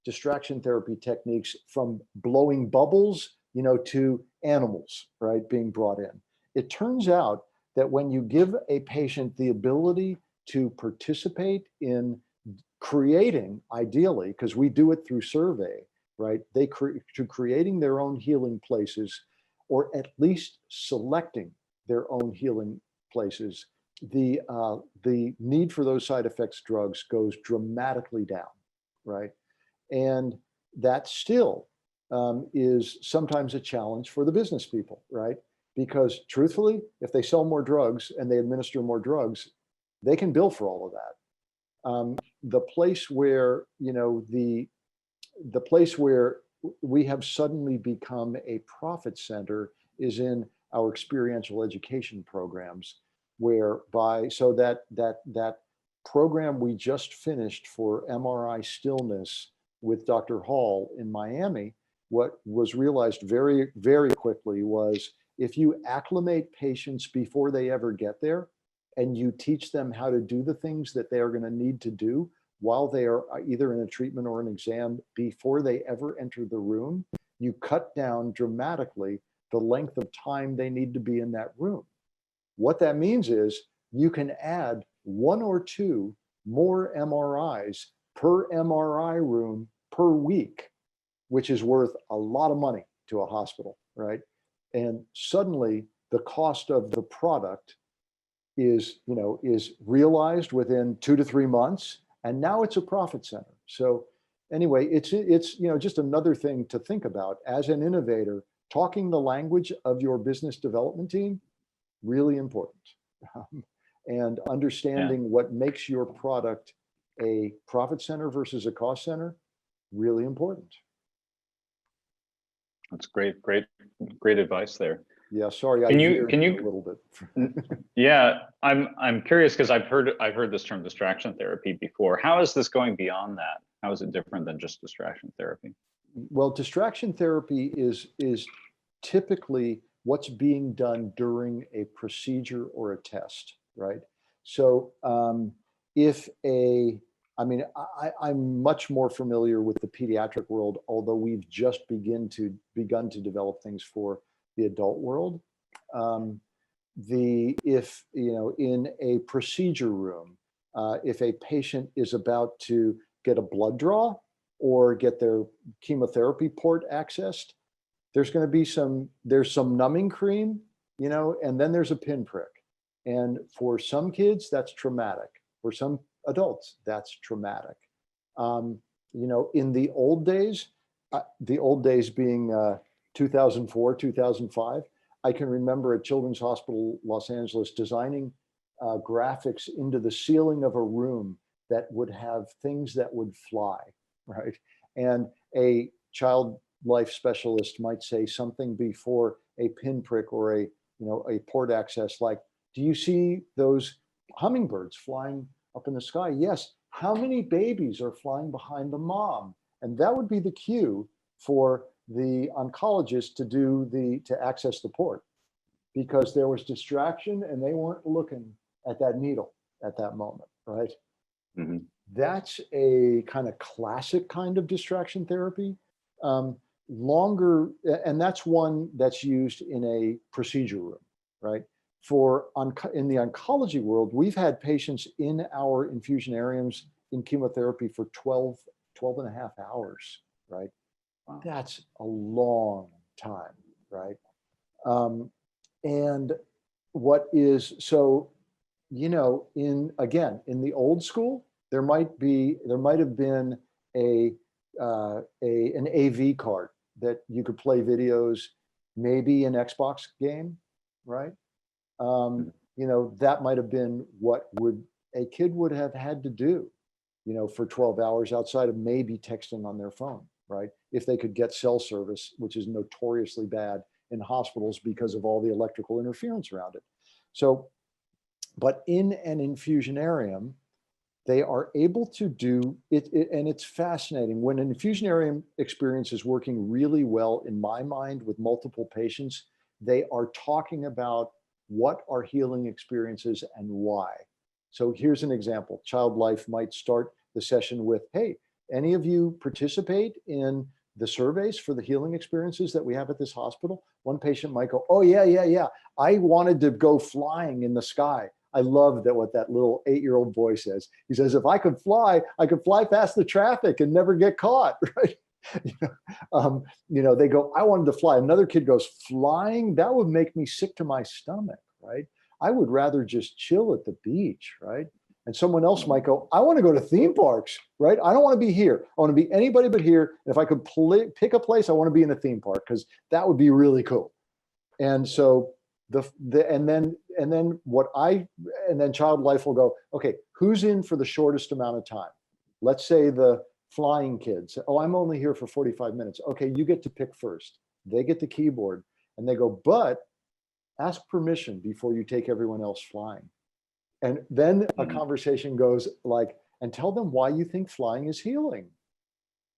distraction therapy techniques, from blowing bubbles, you know, to animals, right, being brought in. It turns out that when you give a patient the ability to participate in creating, ideally, because we do it through survey, right, to creating their own healing places, or at least selecting their own healing places, the need for those side effects drugs goes dramatically down, right? And that still is sometimes a challenge for the business people, right? Because truthfully, if they sell more drugs and they administer more drugs, they can bill for all of that. the place where, the place where we have suddenly become a profit center is in our experiential education programs, whereby, so that program we just finished for MRI stillness with Dr. Hall in Miami, what was realized very, very quickly was if you acclimate patients before they ever get there, and you teach them how to do the things that they are going to need to do while they are either in a treatment or an exam before they ever enter the room, you cut down dramatically the length of time they need to be in that room. What that means is you can add 1 or 2 more MRIs per MRI room per week, which is worth a lot of money to a hospital, right? And suddenly the cost of the product is realized within 2 to 3 months, and now it's a profit center. So anyway, it's just another thing to think about as an innovator. Talking the language of your business development team, really important. And understanding what makes your product a profit center versus a cost center, really important. That's great advice there. Yeah, sorry, can you a little bit. Yeah, I'm curious because I've heard this term distraction therapy before. How is this going beyond that? How is it different than just distraction therapy? Well, distraction therapy is typically what's being done during a procedure or a test, right? So I'm much more familiar with the pediatric world, although we've just begun to develop things for the adult world. If in a procedure room, if a patient is about to get a blood draw or get their chemotherapy port accessed, there's going to be some numbing cream, and then there's a pinprick. And for some kids, that's traumatic. For some adults, that's traumatic. In the old days being 2004, 2005, I can remember at Children's Hospital Los Angeles designing graphics into the ceiling of a room that would have things that would fly, right? And a child life specialist might say something before a pinprick or a port access, like, do you see those hummingbirds flying up in the sky? Yes. How many babies are flying behind the mom? And that would be the cue for the oncologist to access the port, because there was distraction and they weren't looking at that needle at that moment, right? Mm-hmm. That's a kind of classic kind of distraction therapy. Longer, and that's one that's used in a procedure room, right? In the oncology world, we've had patients in our infusionariums in chemotherapy for 12 and a half hours, right? Wow. That's a long time, right? And what is, so, in the old school, there might have been an AV card that you could play videos, maybe an Xbox game, right? That might have been what a kid would have had to do, for 12 hours outside of maybe texting on their phone, right? If they could get cell service, which is notoriously bad in hospitals because of all the electrical interference around it. So, but in an infusionarium, they are able to do it, and it's fascinating. When an infusionarium experience is working really well, in my mind, with multiple patients, they are talking about what are healing experiences and why. So here's an example. Child Life might start the session with, hey, any of you participate in the surveys for the healing experiences that we have at this hospital? One patient might go, oh yeah. I wanted to go flying in the sky. I love that what that little 8-year-old boy says. He says, if I could fly past the traffic and never get caught, right? They go, I wanted to fly. Another kid goes, flying? That would make me sick to my stomach, right? I would rather just chill at the beach, right? And someone else might go, I want to go to theme parks, right? I don't want to be here. I want to be anybody but here. And if I could pick a place, I want to be in a theme park because that would be really cool. And so and then Child Life will go, okay, who's in for the shortest amount of time? let's say the flying kids, oh, I'm only here for 45 minutes. Okay, you get to pick first. They get the keyboard and they go, but ask permission before you take everyone else flying. And then a conversation goes like, and tell them why you think flying is healing.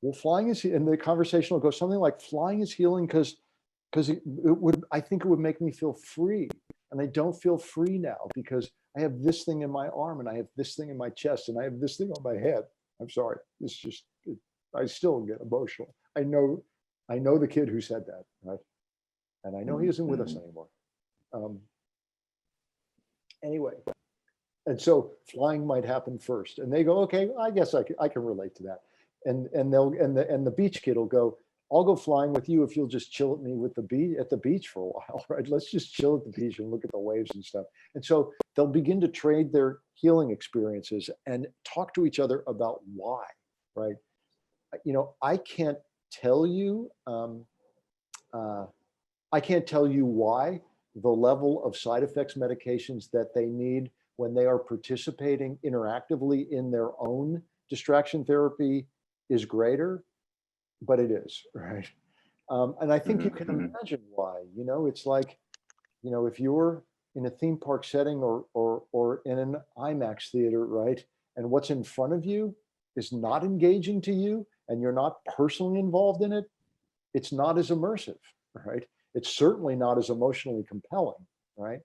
Well, flying is, and the conversation will go something like, flying is healing because I think it would make me feel free. And I don't feel free now because I have this thing in my arm and I have this thing in my chest and I have this thing on my head. I'm sorry, it's just, I still get emotional. I know the kid who said that, right? And I know he isn't with us anymore. Anyway, and so flying might happen first, and they go, okay, I guess I can relate to that. And the beach kid will go, I'll go flying with you if you'll just chill at me at the beach for a while, right? Let's just chill at the beach and look at the waves and stuff. And so they'll begin to trade their healing experiences and talk to each other about why, right? You know, I can't tell you why the level of side effects medications that they need when they are participating interactively in their own distraction therapy is greater, but it is, right? And I think you can imagine why. You know, it's like, you know, if you're in a theme park setting or in an IMAX theater, right? And what's in front of you is not engaging to you and you're not personally involved in it, it's not as immersive, right? It's certainly not as emotionally compelling, right?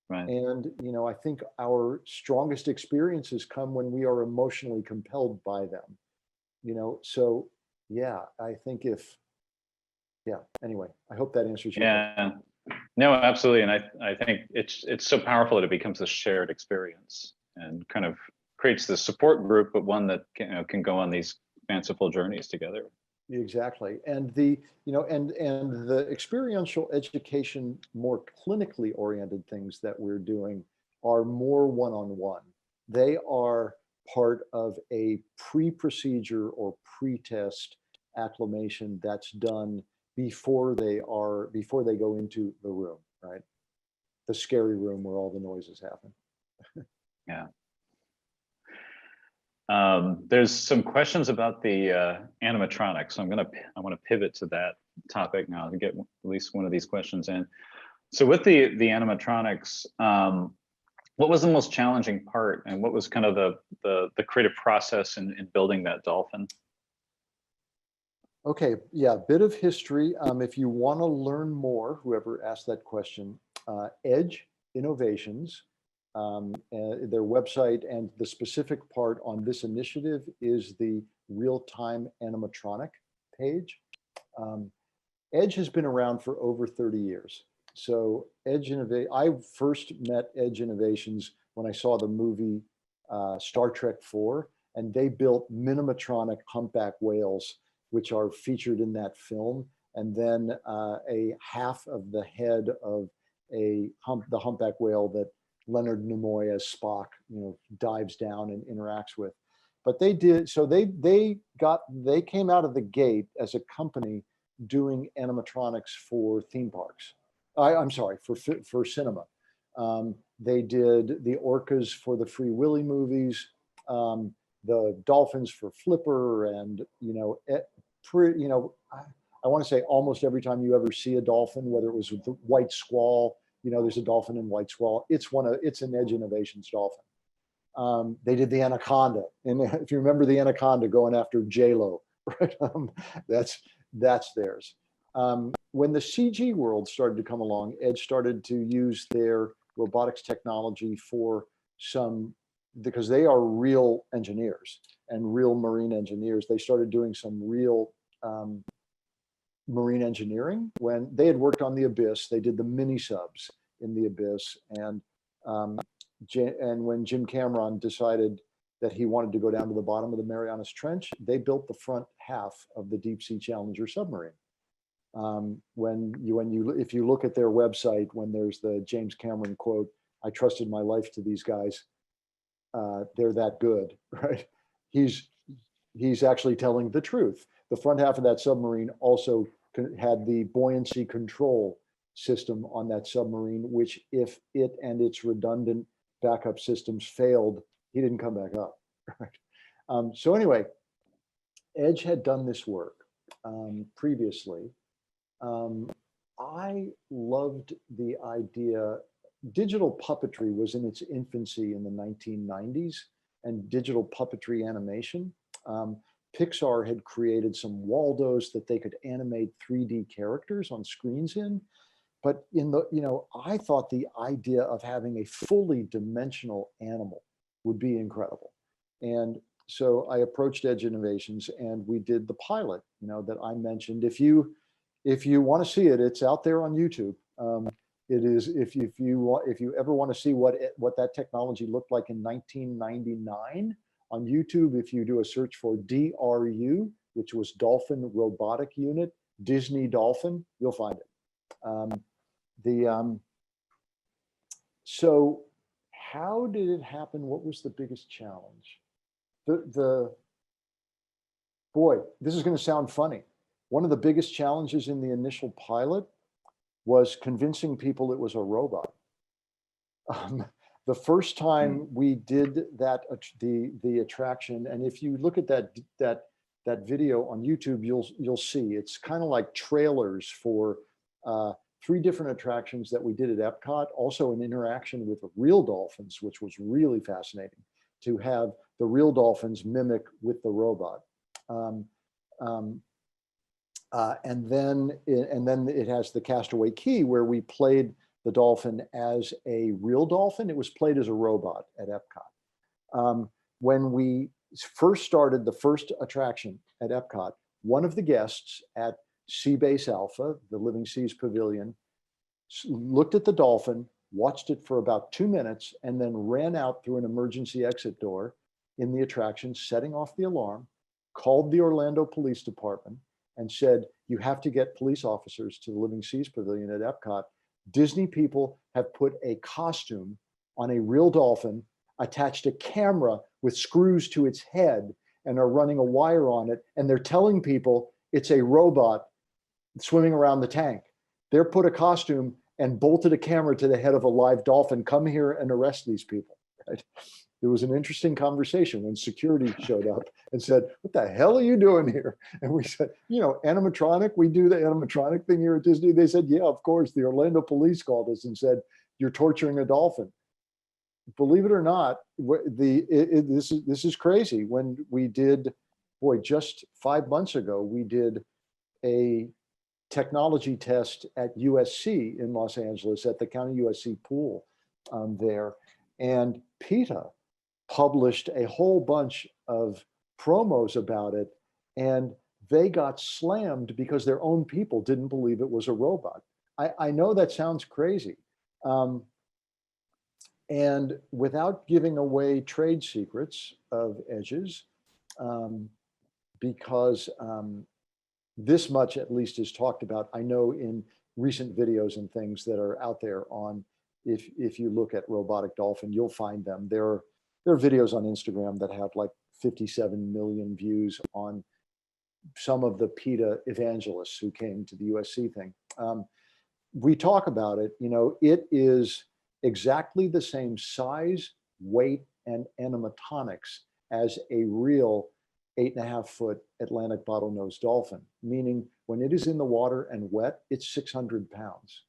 Right. And, you know, I think our strongest experiences come when we are emotionally compelled by them, you know? So yeah, I think anyway, I hope that answers your question. Yeah, no, absolutely. And I think it's so powerful that it becomes a shared experience and kind of creates the support group, but one that can go on these fanciful journeys together. Exactly. And the, you know, and the experiential education, more clinically oriented things that we're doing are more one-on-one. They are part of a pre-procedure or pre-test acclimation that's done before they go into the room, right? The scary room where all the noises happen. Yeah. There's some questions about the animatronics. So I want to pivot to that topic now to get at least one of these questions in. So with the animatronics, what was the most challenging part, and what was kind of the creative process in building that dolphin? Okay, yeah, bit of history. If you want to learn more, whoever asked that question, Edge Innovations, their website, and the specific part on this initiative is the real-time animatronic page. Edge has been around for over 30 years. So I first met Edge Innovations when I saw the movie Star Trek IV, and they built minimatronic humpback whales, which are featured in that film, and then a half of the head of the humpback whale that Leonard Nimoy as Spock, you know, dives down and interacts with. But they did, so they came out of the gate as a company doing animatronics for theme parks. I'm sorry, for cinema. They did the orcas for the Free Willy movies, the dolphins for Flipper, and I want to say almost every time you ever see a dolphin, whether it was with the White Squall, you know, there's a dolphin in White Squall. It's an Edge Innovations dolphin. They did the Anaconda, and if you remember the Anaconda going after J-Lo, right? That's theirs. When the CG world started to come along, Edge started to use their robotics technology for because they are real engineers and real marine engineers. They started doing some real marine engineering when they had worked on the Abyss. They did the mini subs in the Abyss, and when Jim Cameron decided that he wanted to go down to the bottom of the Marianas Trench, they built the front half of the Deep Sea Challenger submarine. If you look at their website, when there's the James Cameron quote, "I trusted my life to these guys. They're that good," right? He's actually telling the truth. The front half of that submarine also had the buoyancy control system on that submarine, which if it and its redundant backup systems failed, he didn't come back up. Right? So anyway, Edge had done this work previously. I loved the idea. Digital puppetry was in its infancy in the 1990s, and digital puppetry animation. Pixar had created some Waldos that they could animate 3D characters on screens in. But I thought the idea of having a fully dimensional animal would be incredible. And so I approached Edge Innovations and we did the pilot, that I mentioned. If you want to see it, it's out there on YouTube. It is, if you ever want to see what that technology looked like in 1999 on YouTube, if you do a search for DRU, which was Dolphin Robotic Unit, Disney Dolphin, you'll find it. So how did it happen? What was the biggest challenge? Boy, this is going to sound funny. One of the biggest challenges in the initial pilot was convincing people it was a robot. The first time we did that, the attraction, and if you look at that video on YouTube, you'll see it's kind of like trailers for 3 different attractions that we did at Epcot. Also an interaction with real dolphins, which was really fascinating to have the real dolphins mimic with the robot. And then it has the Castaway Key where we played the dolphin as a real dolphin. It was played as a robot at Epcot. When we first started the first attraction at Epcot, one of the guests at Seabase Alpha, the Living Seas Pavilion, looked at the dolphin, watched it for about 2 minutes, and then ran out through an emergency exit door in the attraction, setting off the alarm, called the Orlando Police Department, and said, you have to get police officers to the Living Seas Pavilion at Epcot. Disney people have put a costume on a real dolphin, attached a camera with screws to its head, and are running a wire on it, and they're telling people it's a robot swimming around the tank. They're put a costume and bolted a camera to the head of a live dolphin. Come here and arrest these people. Right? It was an interesting conversation when security showed up and said, what the hell are you doing here? And we said, animatronic, we do the animatronic thing here at Disney. They said, yeah, of course. The Orlando police called us and said, you're torturing a dolphin. Believe it or not, this is crazy. When we did, just 5 months ago, we did a technology test at USC in Los Angeles at the County USC pool there. And PETA published a whole bunch of promos about it, and they got slammed because their own people didn't believe it was a robot. I know that sounds crazy. And without giving away trade secrets of Edges, because this much at least is talked about, I know in recent videos and things that are out there on, if you look at robotic dolphin, you'll find them. There are videos on Instagram that have like 57 million views on some of the PETA evangelists who came to the USC thing. We talk about it, it is exactly the same size, weight, and animatronics as a real 8.5-foot Atlantic bottlenose dolphin, meaning when it is in the water and wet, it's 600 pounds.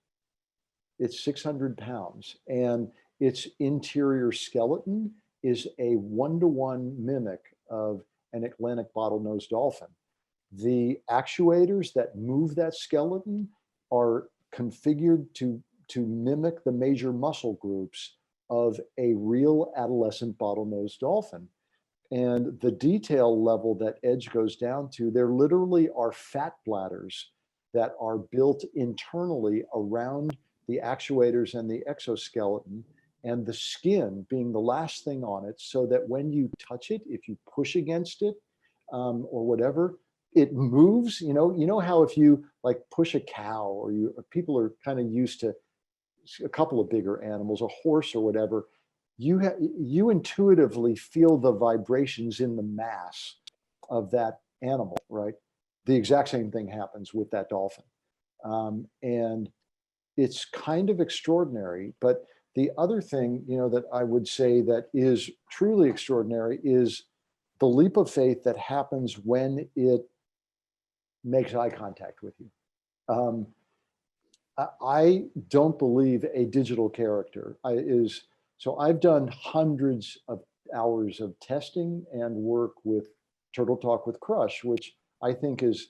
It's 600 pounds, and its interior skeleton is a 1-to-1 mimic of an Atlantic bottlenose dolphin. The actuators that move that skeleton are configured to mimic the major muscle groups of a real adolescent bottlenose dolphin. And the detail level that Edge goes down to, there literally are fat bladders that are built internally around the actuators and the exoskeleton, and the skin being the last thing on it, so that when you touch it, if you push against it or whatever, it moves. You know how if you like push a cow, or people are kind of used to a couple of bigger animals, a horse or whatever, you intuitively feel the vibrations in the mass of that animal, right? The exact same thing happens with that dolphin. And it's kind of extraordinary. But the other thing, that I would say that is truly extraordinary is the leap of faith that happens when it makes eye contact with you. I don't believe a digital character is, so I've done hundreds of hours of testing and work with Turtle Talk with Crush, which I think is,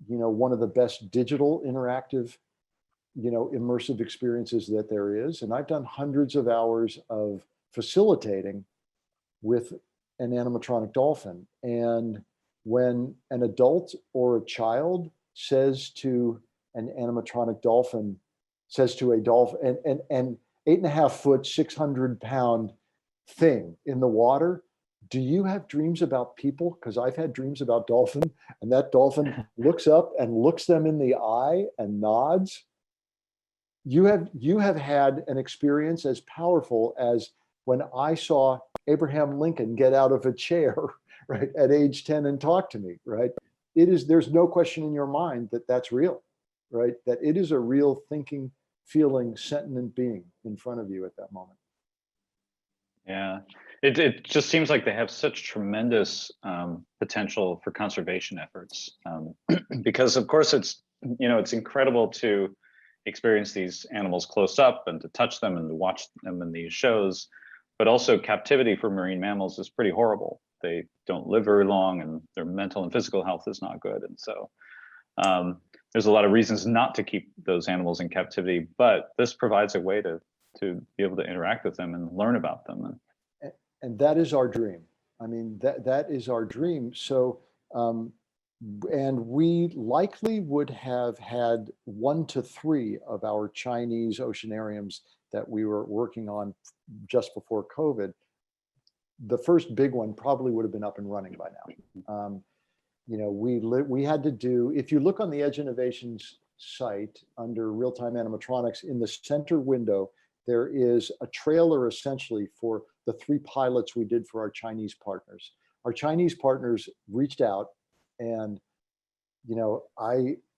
one of the best digital interactive, immersive experiences that there is. And I've done hundreds of hours of facilitating with an animatronic dolphin. And when an adult or a child says to an animatronic dolphin, says to a dolphin, and 8.5 foot, 600-pound thing in the water, do you have dreams about people? Because I've had dreams about dolphin, and that dolphin looks up and looks them in the eye and nods. You have had an experience as powerful as when I saw Abraham Lincoln get out of a chair, right, at age 10 and talk to me, right? There's no question in your mind that that's real, right? That it is a real thinking, feeling, sentient being in front of you at that moment. Yeah, it just seems like they have such tremendous potential for conservation efforts, because of course it's incredible to experience these animals close up and to touch them and to watch them in these shows, but also captivity for marine mammals is pretty horrible. They don't live very long and their mental and physical health is not good, and so there's a lot of reasons not to keep those animals in captivity, but this provides a way to be able to interact with them and learn about them. And that is our dream. I mean, that is our dream. So, and we likely would have had 1 to 3 of our Chinese oceanariums that we were working on just before COVID. The first big one probably would have been up and running by now. We had to do, if you look on the Edge Innovations site under real-time animatronics, in the center window, there is a trailer essentially for the 3 pilots we did for our Chinese partners. Our Chinese partners reached out and,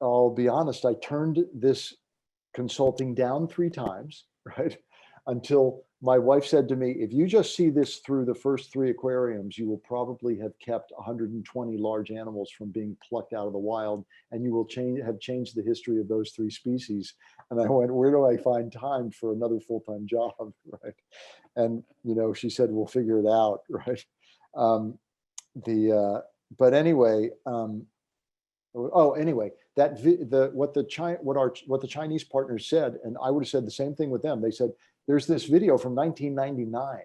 I'll be honest, I turned this consulting down 3 times, right? Until my wife said to me, if you just see this through the first 3 aquariums, you will probably have kept 120 large animals from being plucked out of the wild, and you will have changed the history of those 3 species. And I went, where do I find time for another full-time job, right? And, she said, we'll figure it out, right? But anyway, what the Chinese partners said, and I would have said the same thing with them. They said, there's this video from 1999.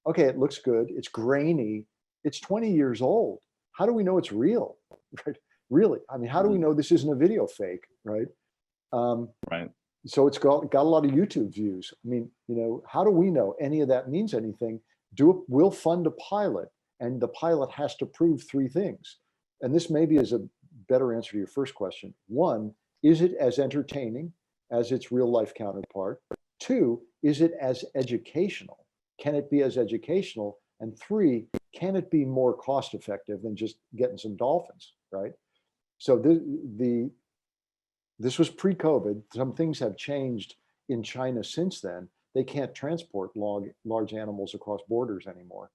Okay, it looks good. It's grainy. It's 20 years old. How do we know it's real? Right? Really? I mean, how do we know this isn't a video fake? Right? Right. So it's got a lot of YouTube views. I mean, how do we know any of that means anything? We'll fund a pilot, and the pilot has to prove 3 things. And this maybe is a better answer to your first question. 1, is it as entertaining as its real life counterpart? 2, is it as educational? Can it be as educational? And 3, can it be more cost effective than just getting some dolphins, right? So this was pre-COVID. Some things have changed in China since then. They can't transport large animals across borders anymore,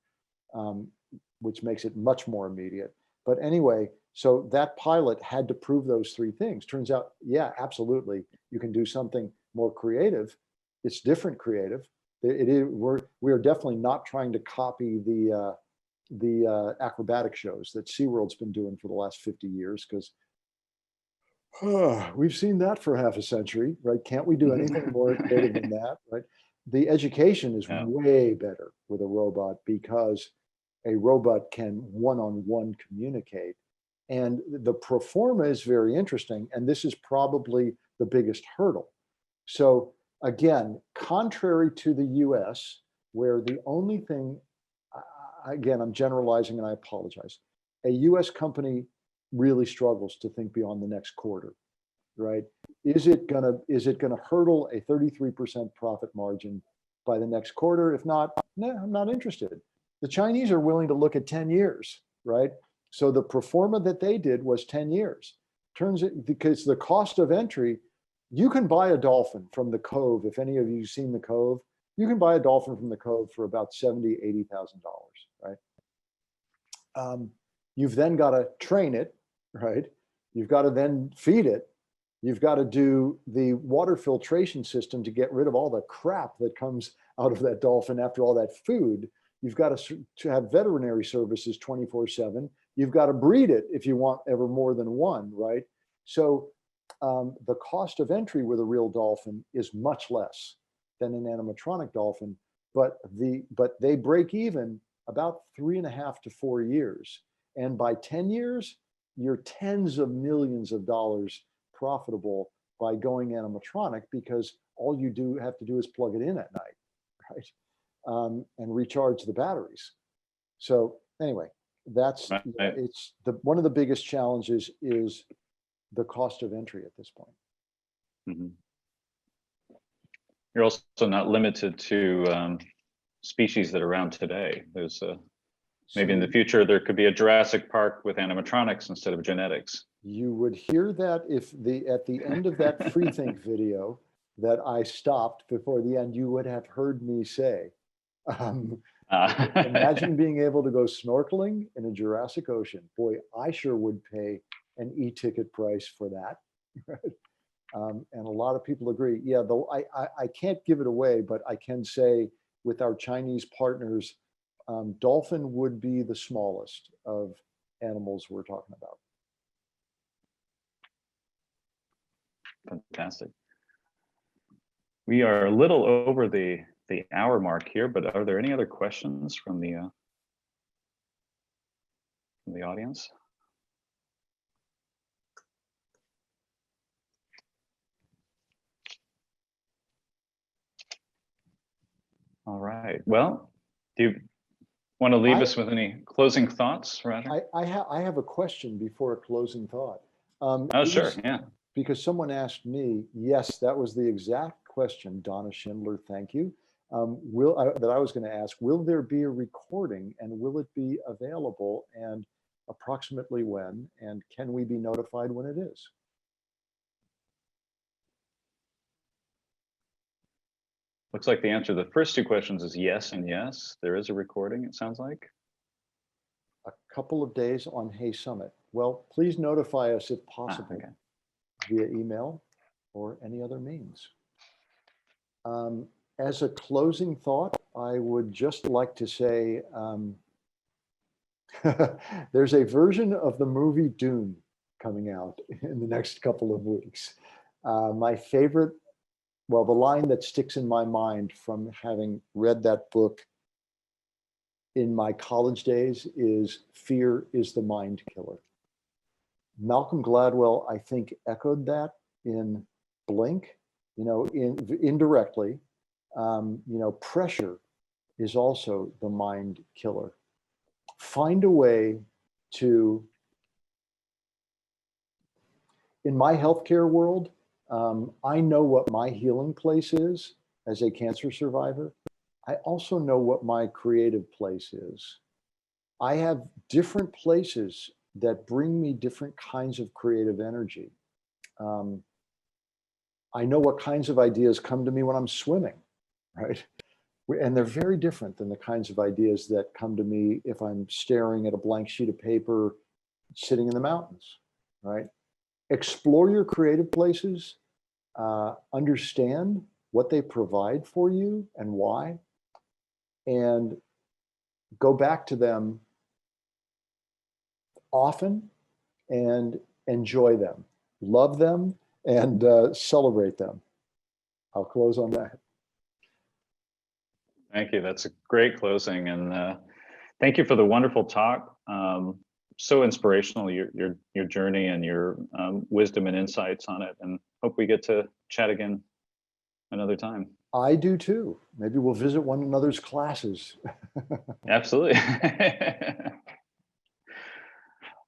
which makes it much more immediate. But anyway, so that pilot had to prove those 3 things. Turns out, yeah, absolutely, you can do something more creative. It's different creative. We are definitely not trying to copy the acrobatic shows that SeaWorld's been doing for the last 50 years, because we've seen that for half a century, right? Can't we do anything more creative than that, right? The education is way better with a robot, because a robot can one-on-one communicate. And the pro forma is very interesting. And this is probably the biggest hurdle. So again, contrary to the US, where the only thing, again, I'm generalizing and I apologize, a US company really struggles to think beyond the next quarter, right? Is it gonna hurdle a 33% profit margin by the next quarter? If not, no, I'm not interested. The Chinese are willing to look at 10 years, right? So the pro forma that they did was 10 years. Because the cost of entry, you can buy a dolphin from the Cove. If any of you have seen the Cove, you can buy a dolphin from the Cove for about $70,000, $80,000, right? You've then got to train it, right? You've got to then feed it. You've got to do the water filtration system to get rid of all the crap that comes out of that dolphin after all that food. You've got to have veterinary services 24/7. You've got to breed it if you want ever more than one, right? So the cost of entry with a real dolphin is much less than an animatronic dolphin, but they break even about 3.5 to 4 years. And by 10 years, you're tens of millions of dollars profitable by going animatronic, because all you have to do is plug it in at night, right? And recharge the batteries. So anyway, that's it's one of the biggest challenges is the cost of entry at this point. Mm-hmm. You're also not limited to species that are around today. There's maybe in the future there could be a Jurassic Park with animatronics instead of genetics. You would hear that if at the end of that free think video that I stopped before the end, you would have heard me say, imagine being able to go snorkeling in a Jurassic Ocean. Boy, I sure would pay an e-ticket price for that. And a lot of people agree. Yeah, though I can't give it away, but I can say with our Chinese partners, dolphin would be the smallest of animals we're talking about. Fantastic. We are a little over the hour mark here, but are there any other questions from the audience? All right. Well, do you want to leave us with any closing thoughts, Roger? I have a question before a closing thought. Oh, sure. Yeah. Because someone asked me, yes, that was the exact question, Donna Schindler, thank you, that I was going to ask, will there be a recording and will it be available and approximately when, and can we be notified when it is? Looks like the answer to the first two questions is yes and yes. There is a recording, it sounds like. A couple of days on Hay Summit. Well, please notify us if possible. Okay. Via email or any other means. As a closing thought, I would just like to say there's a version of the movie Dune coming out in the next couple of weeks. My favorite, well, the line that sticks in my mind from having read that book in my college days is "Fear is the mind killer." Malcolm Gladwell, I think, echoed that in Blink, indirectly. Pressure is also the mind killer. Find a way to, in my healthcare world, I know what my healing place is as a cancer survivor. I also know what my creative place is. I have different places that bring me different kinds of creative energy. I know what kinds of ideas come to me when I'm swimming, right? And they're very different than the kinds of ideas that come to me if I'm staring at a blank sheet of paper sitting in the mountains, right? Explore your creative places, understand what they provide for you and why, and go back to them often and enjoy them, love them, and celebrate them. I'll close on that. Thank you. That's a great closing, and thank you for the wonderful talk. So inspirational, your journey and your wisdom and insights on it, and hope we get to chat again another time. I do too. Maybe we'll visit one another's classes. Absolutely.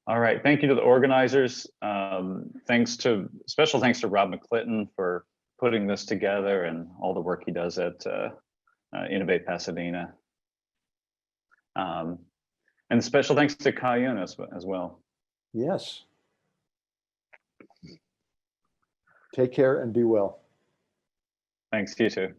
All right. Thank you to the organizers. Special thanks to Rob McClinton for putting this together and all the work he does at Innovate Pasadena. And special thanks to Kayun as well. Yes. Take care and be well. Thanks, you too.